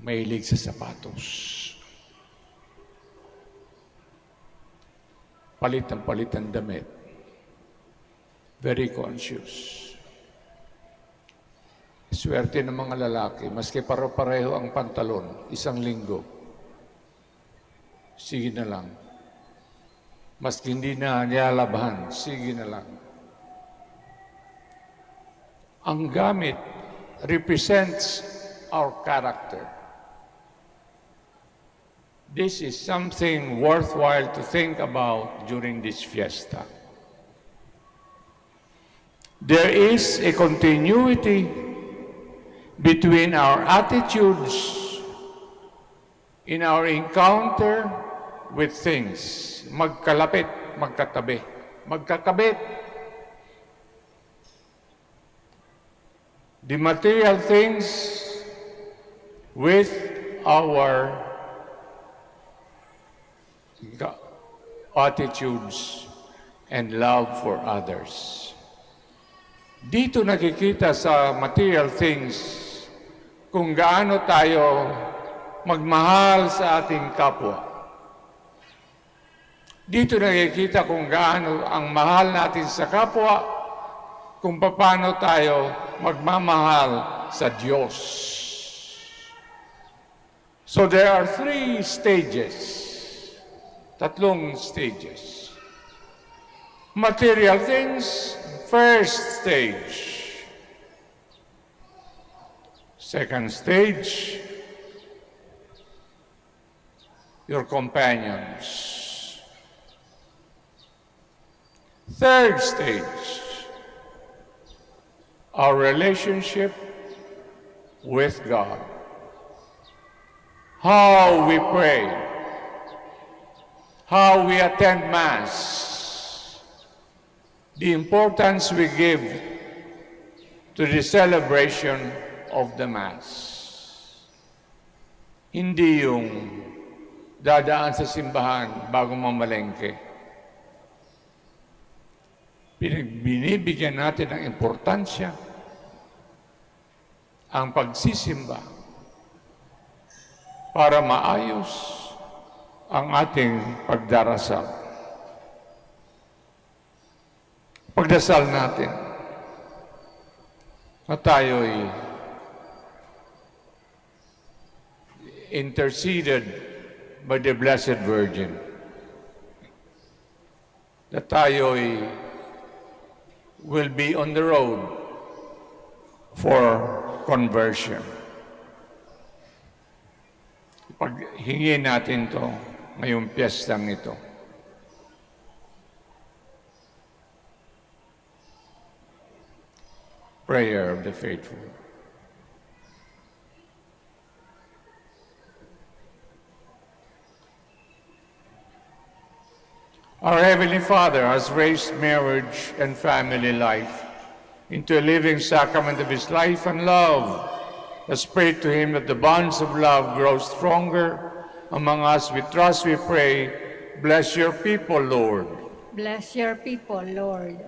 mahilig sa sapatos. Palit ang damit. Very conscious. Swerte ng mga lalaki, maski pare-pareho ang pantalon, isang linggo. Sige na lang. Maski hindi na nilalabahan, sige na lang. Ang gamit represents our character. This is something worthwhile to think about during this fiesta. There is a continuity between our attitudes in our encounter with things. Magkalapit, magkatabi. Magkakabit. The material things with our attitudes and love for others. Dito nakikita sa material things kung gaano tayo magmahal sa ating kapwa. Dito nakikita kung gaano ang mahal natin sa kapwa, kung paano tayo magmamahal sa Diyos. So there are tatlong stages. Material things, first stage. Second stage, your companions. Third stage, our relationship with God. How we pray, how we attend Mass, the importance we give to the celebration of the Mass. Hindi yung dadaan sa simbahan bago mamalengke. Binibigyan natin ng importansya ang pagsisimba para maayos ang ating pagdarasal. Pagdasal natin na tayo'y interceded by the Blessed Virgin, na tayo'y will be on the road for conversion. Paghingin natin to ngayong piyestang ito. Prayer of the Faithful. Our Heavenly Father has raised marriage and family life into a living sacrament of His life and love. Let's pray to Him that the bonds of love grow stronger among us. We trust, we pray. Bless your people, Lord.
Bless your people, Lord.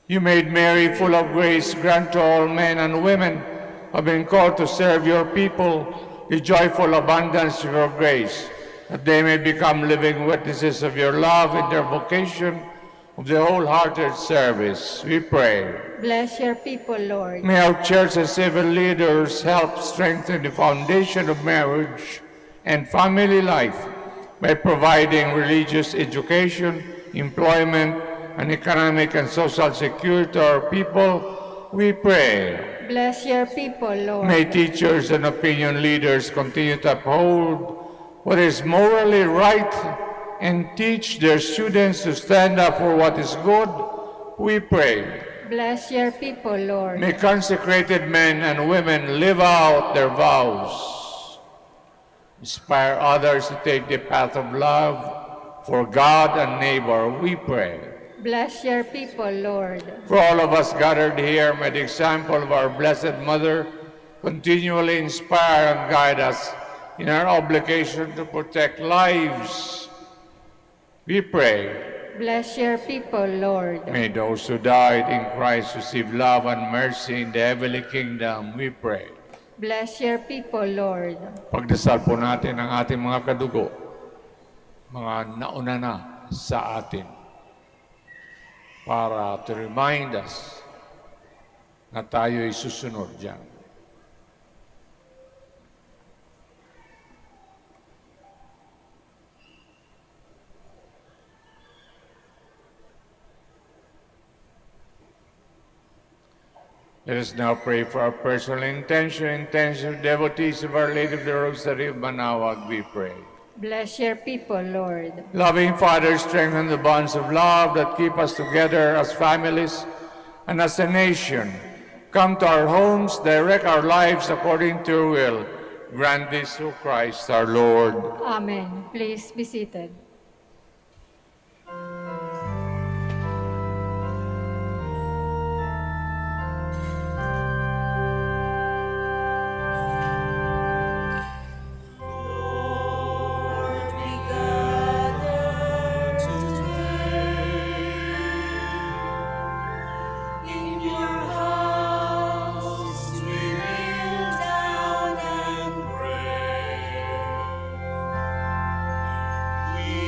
You made Mary full of grace. Grant to all men and women who have been called to serve your people the joyful abundance of your grace, that they may become living witnesses of your love in their vocation of the wholehearted service. We pray.
Bless your people, Lord.
May our church and civil leaders help strengthen the foundation of marriage and family life by providing religious education, employment, and economic and social security to our people. We pray.
Bless your people, Lord.
May teachers and opinion leaders continue to uphold what is morally right and teach their students to stand up for what is good. We pray.
Bless your people, Lord.
May consecrated men and women live out their vows. Inspire others to take the path of love for God and neighbor. We pray.
Bless your people, Lord.
For all of us gathered here, may the example of our Blessed Mother continually inspire and guide us in our obligation to protect lives. We pray.
Bless your people, Lord.
May those who died in Christ receive love and mercy in the heavenly kingdom. We pray.
Bless your people, Lord.
Pagdasal po natin ang ating mga kadugo, mga nauna na sa atin, para to remind us na tayo ay susunod diyan. Let us now pray for our personal intention of devotees of Our Lady of the Rosary of Manaoag, we pray.
Bless your people, Lord.
Loving Father, strengthen the bonds of love that keep us together as families and as a nation. Come to our homes, direct our lives according to your will. Grant this through Christ our Lord.
Amen. Please be seated.
We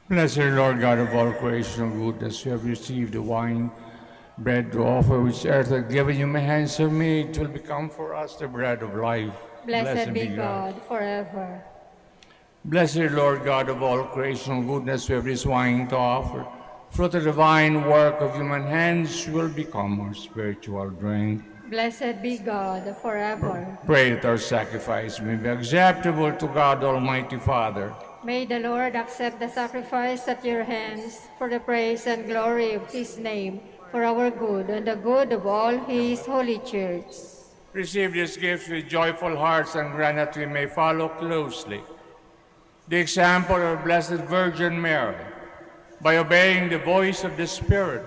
Blessed Lord God of all creation and goodness, you have received the wine, bread to offer, which earth hath given you. My hands have made, it will become for us the bread of life.
Blessed be God forever.
Blessed Lord God of all creation and goodness, we have this wine to offer. Fruit of the divine work of human hands will become our spiritual drink.
Blessed be God forever.
Pray that our sacrifice may be acceptable to God Almighty Father.
May the Lord accept the sacrifice at your hands for the praise and glory of his name, for our good and the good of all his holy church.
Receive this gift with joyful hearts and grant that we may follow closely the example of Blessed Virgin Mary, by obeying the voice of the Spirit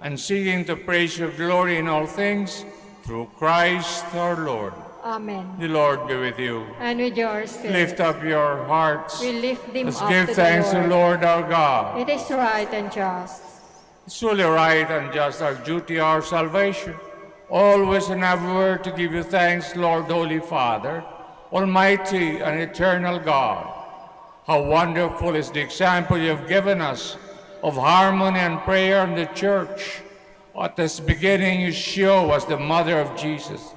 and seeking to praise your glory in all things, through Christ our Lord.
Amen.
The Lord be with you.
And with your spirit.
Lift up your hearts.
We lift them
Let's
up
give
to
thanks
the
to
Lord.
Lord our God.
It is right and just.
It's truly right and just our duty, our salvation, always and everywhere to give you thanks, Lord, Holy Father, Almighty and eternal God. How wonderful is the example you have given us of harmony and prayer in the church. At this beginning you show us the mother of Jesus,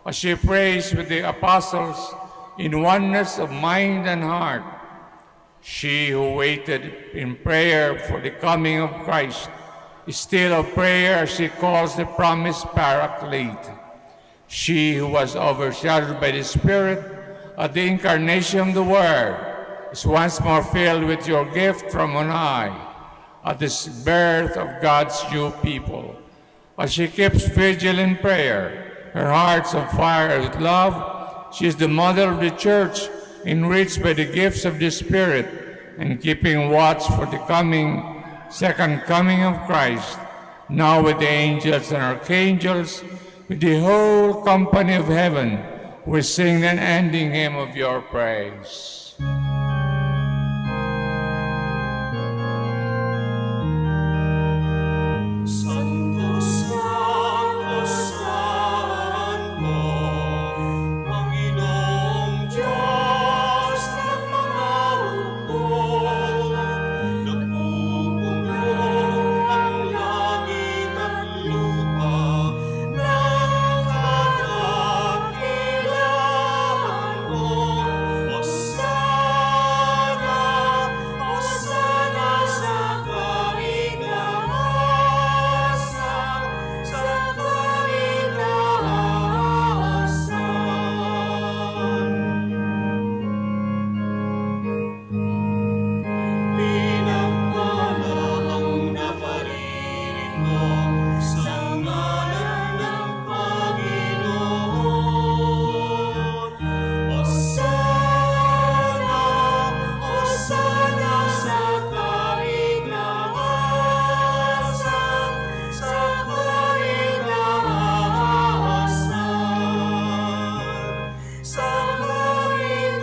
as she prays with the apostles in oneness of mind and heart. She who waited in prayer for the coming of Christ is still of prayer as she calls the promised Paraclete. She who was overshadowed by the Spirit at the incarnation of the Word is once more filled with your gift from on high at this birth of God's new people. As she keeps vigil in prayer, her heart's on fire with love, she is the mother of the church, enriched by the gifts of the Spirit, and keeping watch for the second coming of Christ, now with the angels and archangels, with the whole company of heaven, we sing an ending hymn of your praise.
Santo, Santo, Santo, Panginoong Diyos ng mga hukbo, napupuno ang langit at lupa ng kadakilaan mo. Hosana, Hosana sa kaiglahasan, sa kaiglahasan. Pinagpala ang naparinig ko sa ngalan ng Panginoon. Hosana, Hosana sa kaiglahasan, sa kaiglahasan, sa kaiglahasan.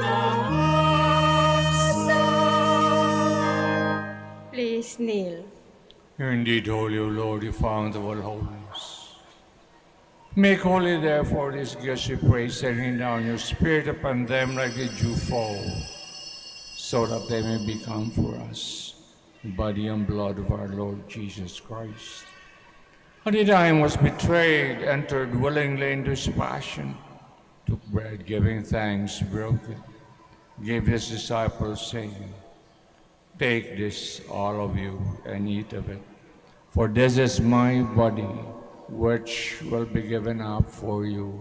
Please kneel.
You're indeed holy, O Lord, the fount of all holiness. Make holy, therefore, these gifts, we pray, sending down your Spirit upon them like the dew fall, so that they may become for us the body and blood of our Lord Jesus Christ. At the time he was betrayed, entered willingly into his passion, took bread, giving thanks, broke it, gave his disciples, saying, "Take this, all of you, and eat of it, for this is my body, which will be given up for you."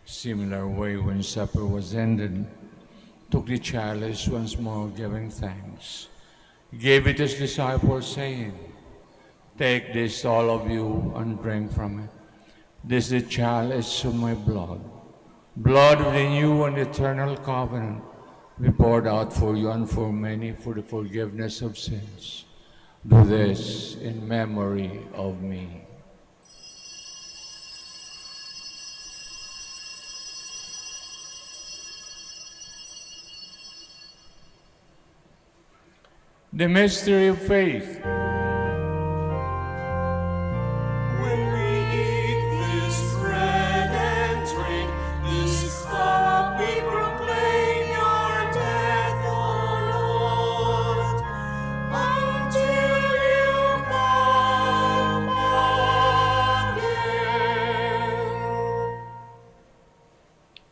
Similar way, when supper was ended, took the chalice once more, giving thanks, gave it to his disciples, saying, "Take this, all of you, and drink from it. This is the chalice of my blood, blood of the new and eternal covenant, be poured out for you and for many for the forgiveness of sins. Do this in memory of me." The mystery of faith.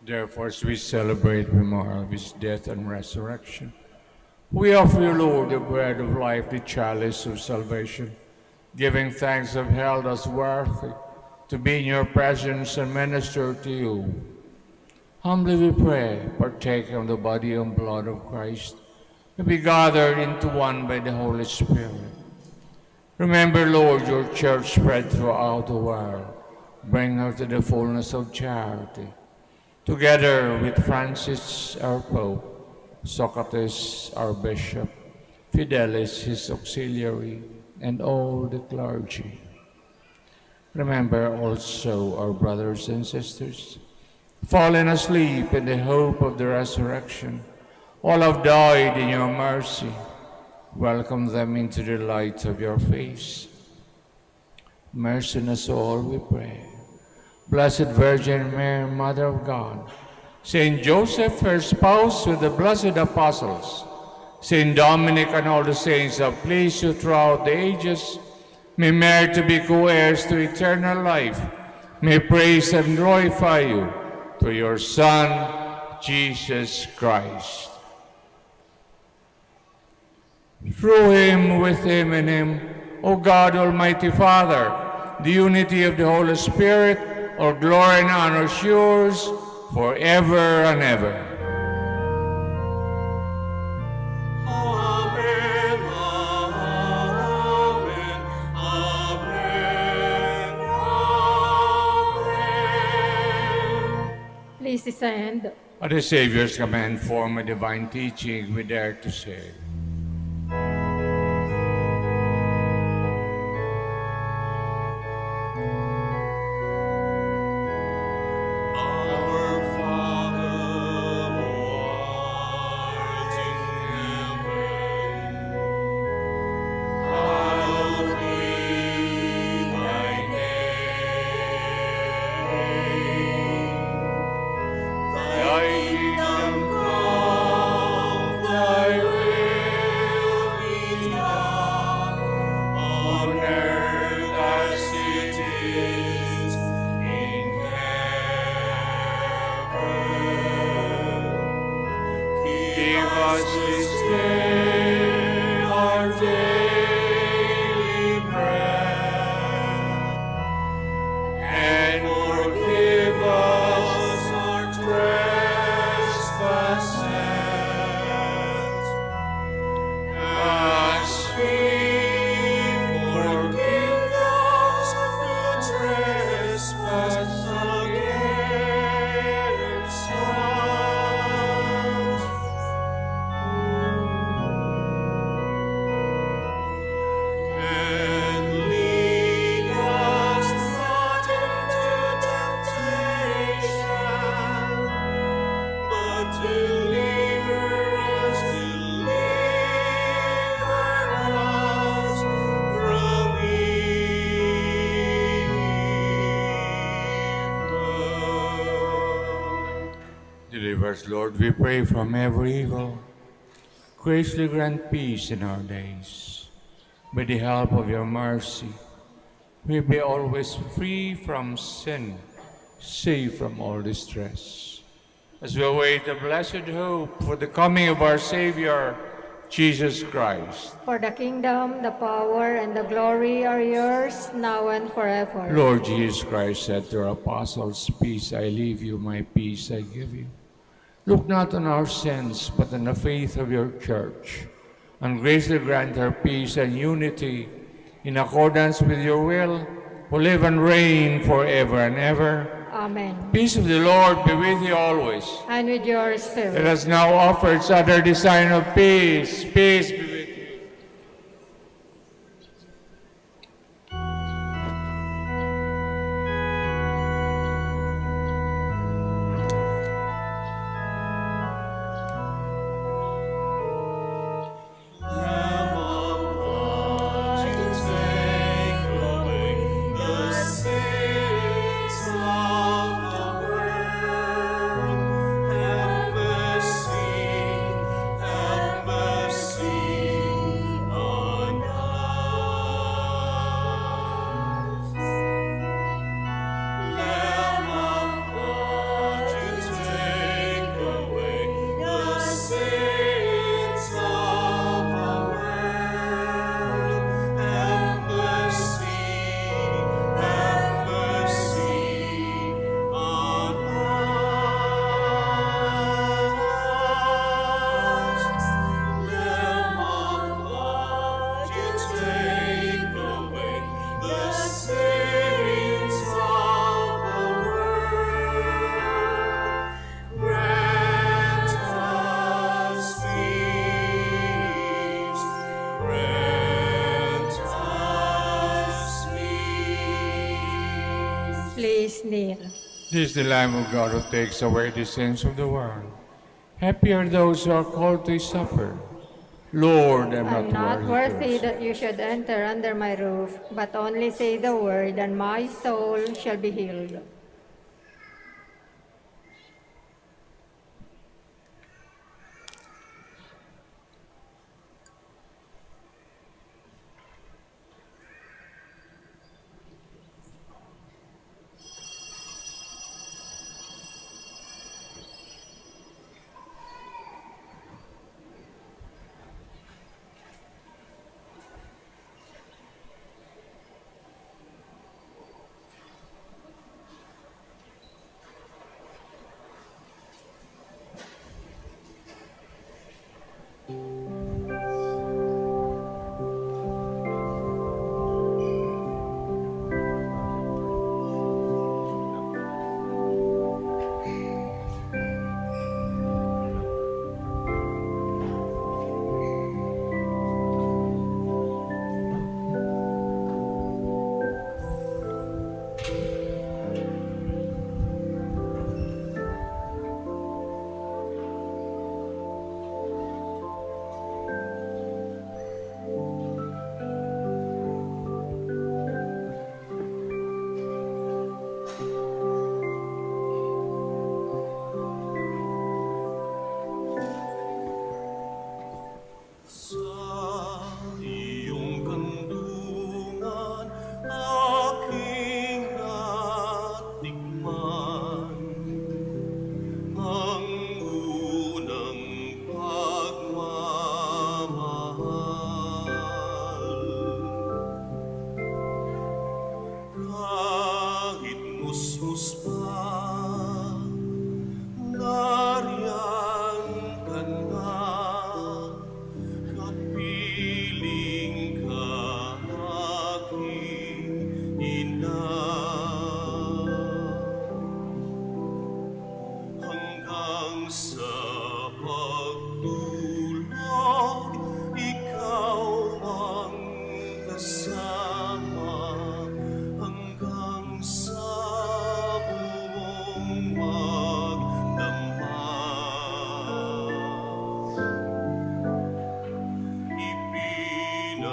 Therefore, as we celebrate the memorial of his death and resurrection, we offer you, Lord, the bread of life, the chalice of salvation, giving thanks have held us worthy to be in your presence and minister to you. Humbly we pray, partake of the body and blood of Christ, to be gathered into one by the Holy Spirit. Remember, Lord, your church spread throughout the world. Bring her to the fullness of charity. Together with Francis, our Pope, Socrates, our Bishop, Fidelis, his auxiliary, and all the clergy. Remember also our brothers and sisters, fallen asleep in the hope of the resurrection. All have died in your mercy. Welcome them into the light of your face. Mercy on us all, we pray. Blessed Virgin Mary, Mother of God, Saint Joseph, her spouse with the blessed apostles, Saint Dominic and all the saints have pleased you throughout the ages, may merit to be co-heirs to eternal life, may praise and glorify you through your Son, Jesus Christ. Through him, with him, and him, O God, Almighty Father, the unity of the Holy Spirit, all glory and honor is yours forever and ever.
Amen, amen, amen, amen.
Please stand.
At the Savior's command, form a divine teaching, we dare to say.
Our Father, who art in heaven, hallowed be thy name. Thy kingdom come, thy will be done, on earth as it is in heaven. Give us this day our daily bread, and forgive us our trespasses, as we forgive those who trespass against us. And lead us not into temptation, but deliver us from evil.
Deliver us, Lord, we pray, from every evil. Graciously grant peace in our days. By the help of your mercy, we be always free from sin, safe from all distress. As we await the blessed hope for the coming of our Savior, Jesus Christ.
For the kingdom, the power, and the glory are yours, now and forever.
Lord Jesus Christ said to our apostles, "Peace I leave you, my peace I give you. Look not on our sins, but on the faith of your church, and graciously grant her peace and unity in accordance with your will, who live and reign forever and ever.
Amen.
Peace of the Lord be with you always.
And with your
Let
spirit.
us now offer each other the sign of peace. Peace be with you.
Lamb of God, to take away the sins of the world, have mercy
near.
This is the Lamb of God who takes away the sins of the world. Happy are those who are called to his supper. Lord, I'm
I'm not
not
worthy
worthy
that you should enter under my roof, but only say the word, and my soul shall be healed.
Sa iyong kandungan, aking natikman ang unang pagmamahal. Kahit musmus pa, nariyan ka na. Kapiling ka aking ina, hanggang sa pagtulog, ikaw ang kasama, hanggang sa buong magdamag. Ipinaghehen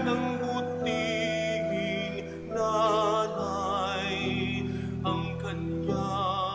ng butihing nanay ang kanyang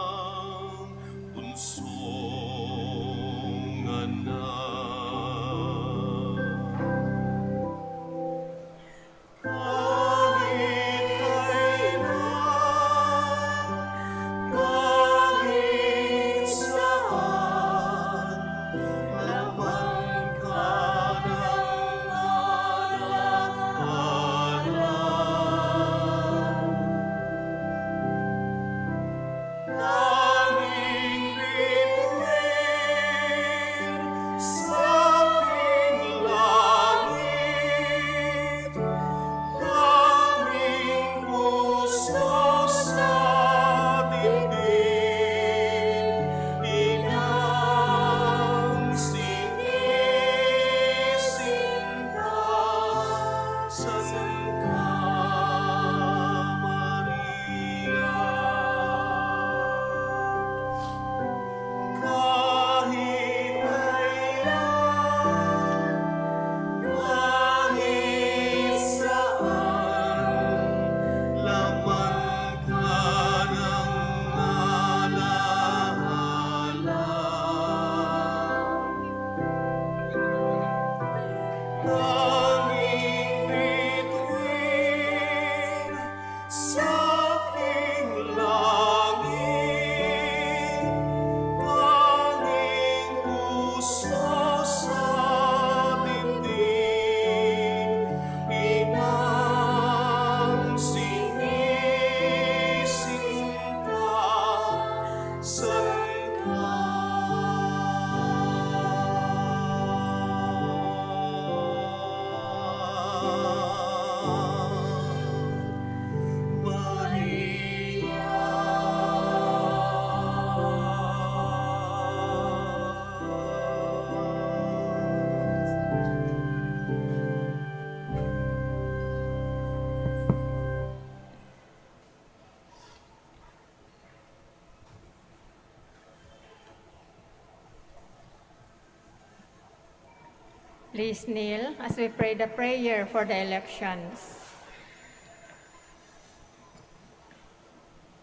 Please kneel as we pray the prayer for the elections.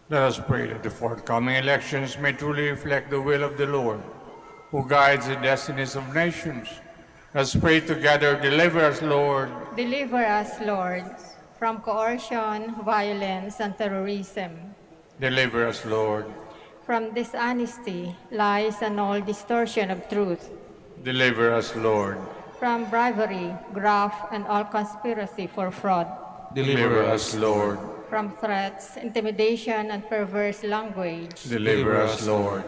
Let us pray that the forthcoming elections may truly reflect the will of the Lord, who guides the destinies of nations. Let us pray together, deliver us, Lord.
Deliver us, Lord, from coercion, violence, and terrorism,
Deliver us, Lord.
from dishonesty, lies, and all distortion of truth,
Deliver us, Lord.
from bribery, graft, and all conspiracy for fraud,
Deliver us, Lord.
from threats, intimidation, and perverse language.
Deliver us, Lord.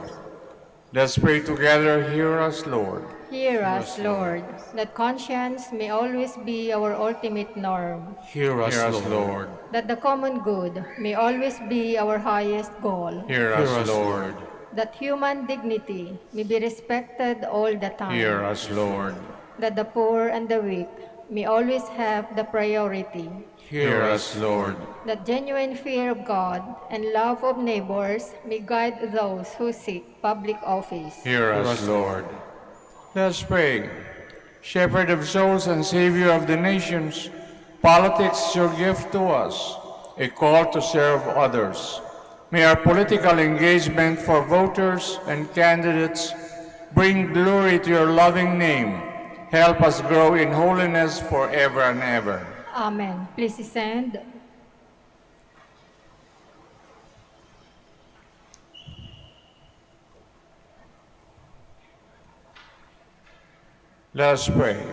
Let us pray together, hear us, Lord.
Hear us, Lord, that conscience may always be our ultimate norm,
Hear us, Lord.
that the common good may always be our highest goal,
Hear us, Lord.
that human dignity may be respected all the time,
Hear us, Lord.
that the poor and the weak may always have the priority,
Hear us, Lord.
that genuine fear of God and love of neighbors may guide those who seek public office.
Hear us, Lord. Let us pray. Shepherd of souls and Savior of the nations, politics is your gift to us, a call to serve others. May our political engagement for voters and candidates bring glory to your loving name. Help us grow in holiness forever and ever.
Amen. Please stand.
Let us pray.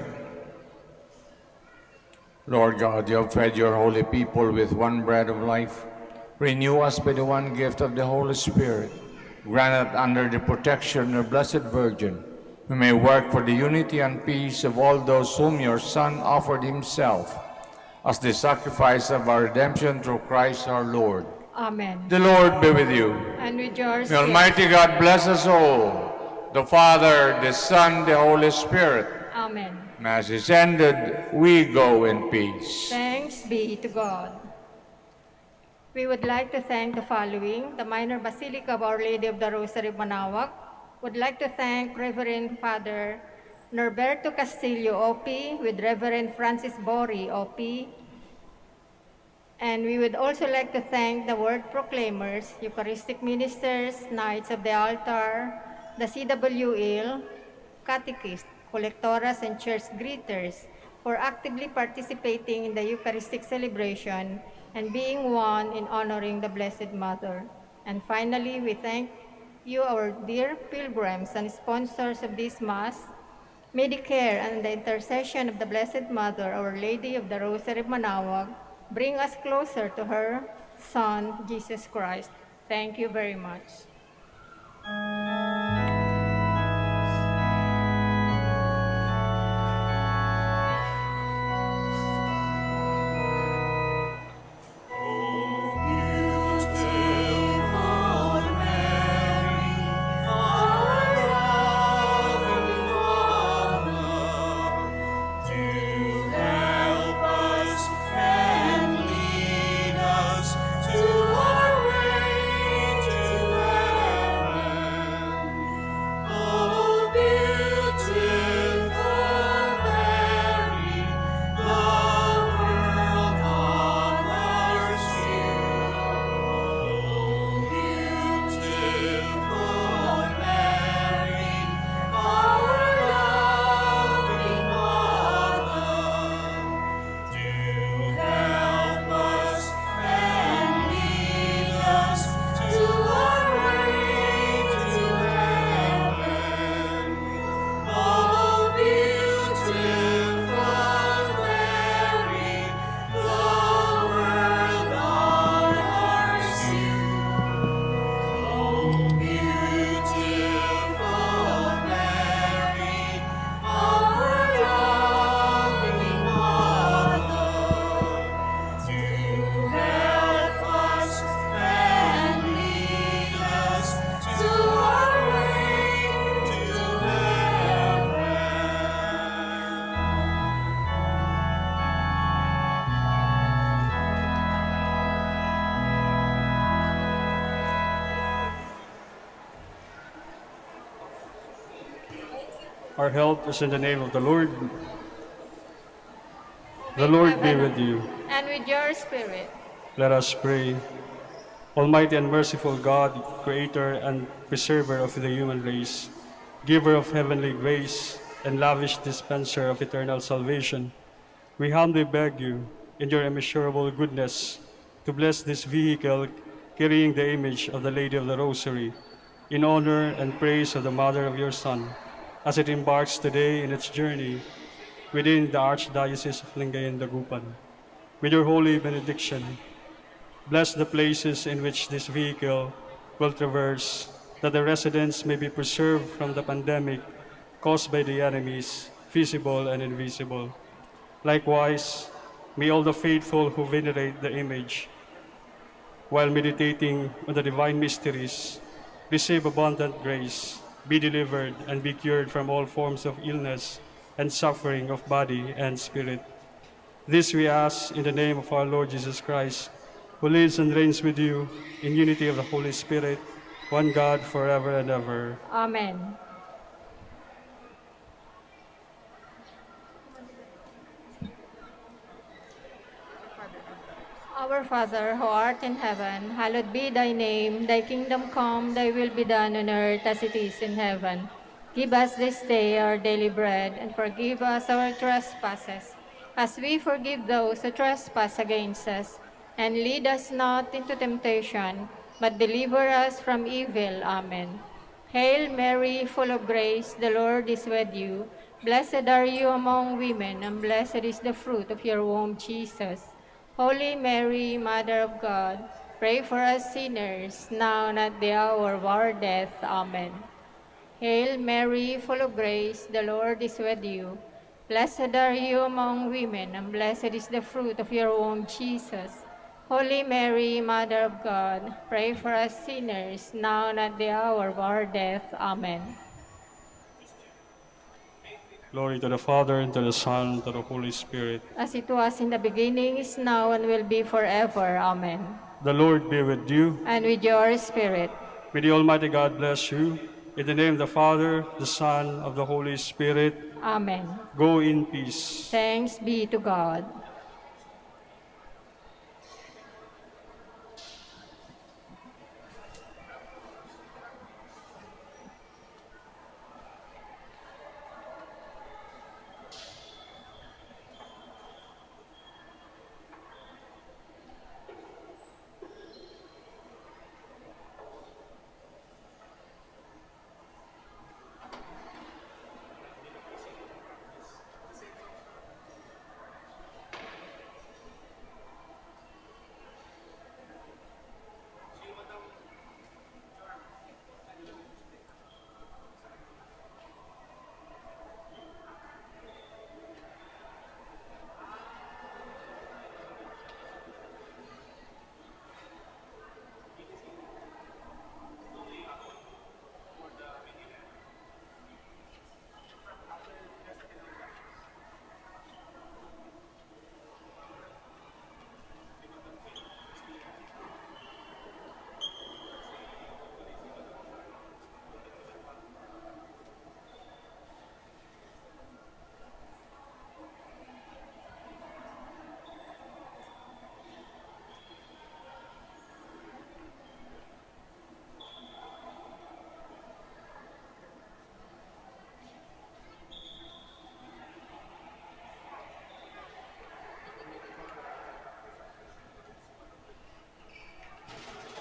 Lord God, you have fed your holy people with one bread of life. Renew us by the one gift of the Holy Spirit. Grant that under the protection of the Blessed Virgin, we may work for the unity and peace of all those whom your Son offered himself as the sacrifice of our redemption through Christ our Lord.
Amen.
The Lord be with you.
And with yours,
May Almighty God bless us all, the Father, the Son, the Holy Spirit.
Amen.
Mass is ended. We go in peace.
Thanks be to God. We would like to thank the following: the Minor Basilica of Our Lady of the Rosary of Manaoag. Would like to thank Reverend Father Norberto Castillo, OP, with Reverend Francis Bori, OP. And we would also like to thank the Word Proclaimers, Eucharistic Ministers, Knights of the Altar, the CWL, Catechists, Collectoras, and Church Greeters for actively participating in the Eucharistic celebration and being one in honoring the Blessed Mother. And finally, we thank you, our dear pilgrims and sponsors of this Mass. May the care and the intercession of the Blessed Mother, Our Lady of the Rosary of Manaoag, bring us closer to her Son, Jesus Christ. Thank you very much.
Our help is in the name of the Lord. The
in
Lord be
heaven
with you.
and with your spirit.
Let us pray. Almighty and merciful God, creator and preserver of the human race, giver of heavenly grace and lavish dispenser of eternal salvation, we humbly beg you, in your immeasurable goodness, to bless this vehicle carrying the image of the Lady of the Rosary, in honor and praise of the Mother of your Son, as it embarks today in its journey within the Archdiocese of Lingayen Dagupan. With your holy benediction, bless the places in which this vehicle will traverse, that the residents may be preserved from the pandemic caused by the enemies, visible and invisible. Likewise, may all the faithful who venerate the image, while meditating on the divine mysteries, receive abundant grace, be delivered and be cured from all forms of illness and suffering of body and spirit. This we ask in the name of our Lord Jesus Christ, who lives and reigns with you in unity of the Holy Spirit, one God, forever and ever.
Amen. Our Father, who art in heaven, hallowed be thy name. Thy kingdom come, thy will be done on earth as it is in heaven. Give us this day our daily bread, and forgive us our trespasses, as we forgive those who trespass against us. And lead us not into temptation, but deliver us from evil. Amen. Hail Mary, full of grace, the Lord is with you. Blessed are you among women, and blessed is the fruit of your womb, Jesus. Holy Mary, Mother of God, pray for us sinners, now and at the hour of our death. Amen. Hail Mary, full of grace, the Lord is with you. Blessed are you among women, and blessed is the fruit of your womb, Jesus. Holy Mary, Mother of God, pray for us sinners, now and at the hour of our death. Amen.
Glory to the Father, and to the Son, and to the Holy Spirit.
As it was in the beginning, is now, and will be forever. Amen.
The Lord be with you.
And with your spirit.
May the Almighty God bless you. In the name of the Father, the Son, of the Holy Spirit.
Amen.
Go in peace.
Thanks be to God.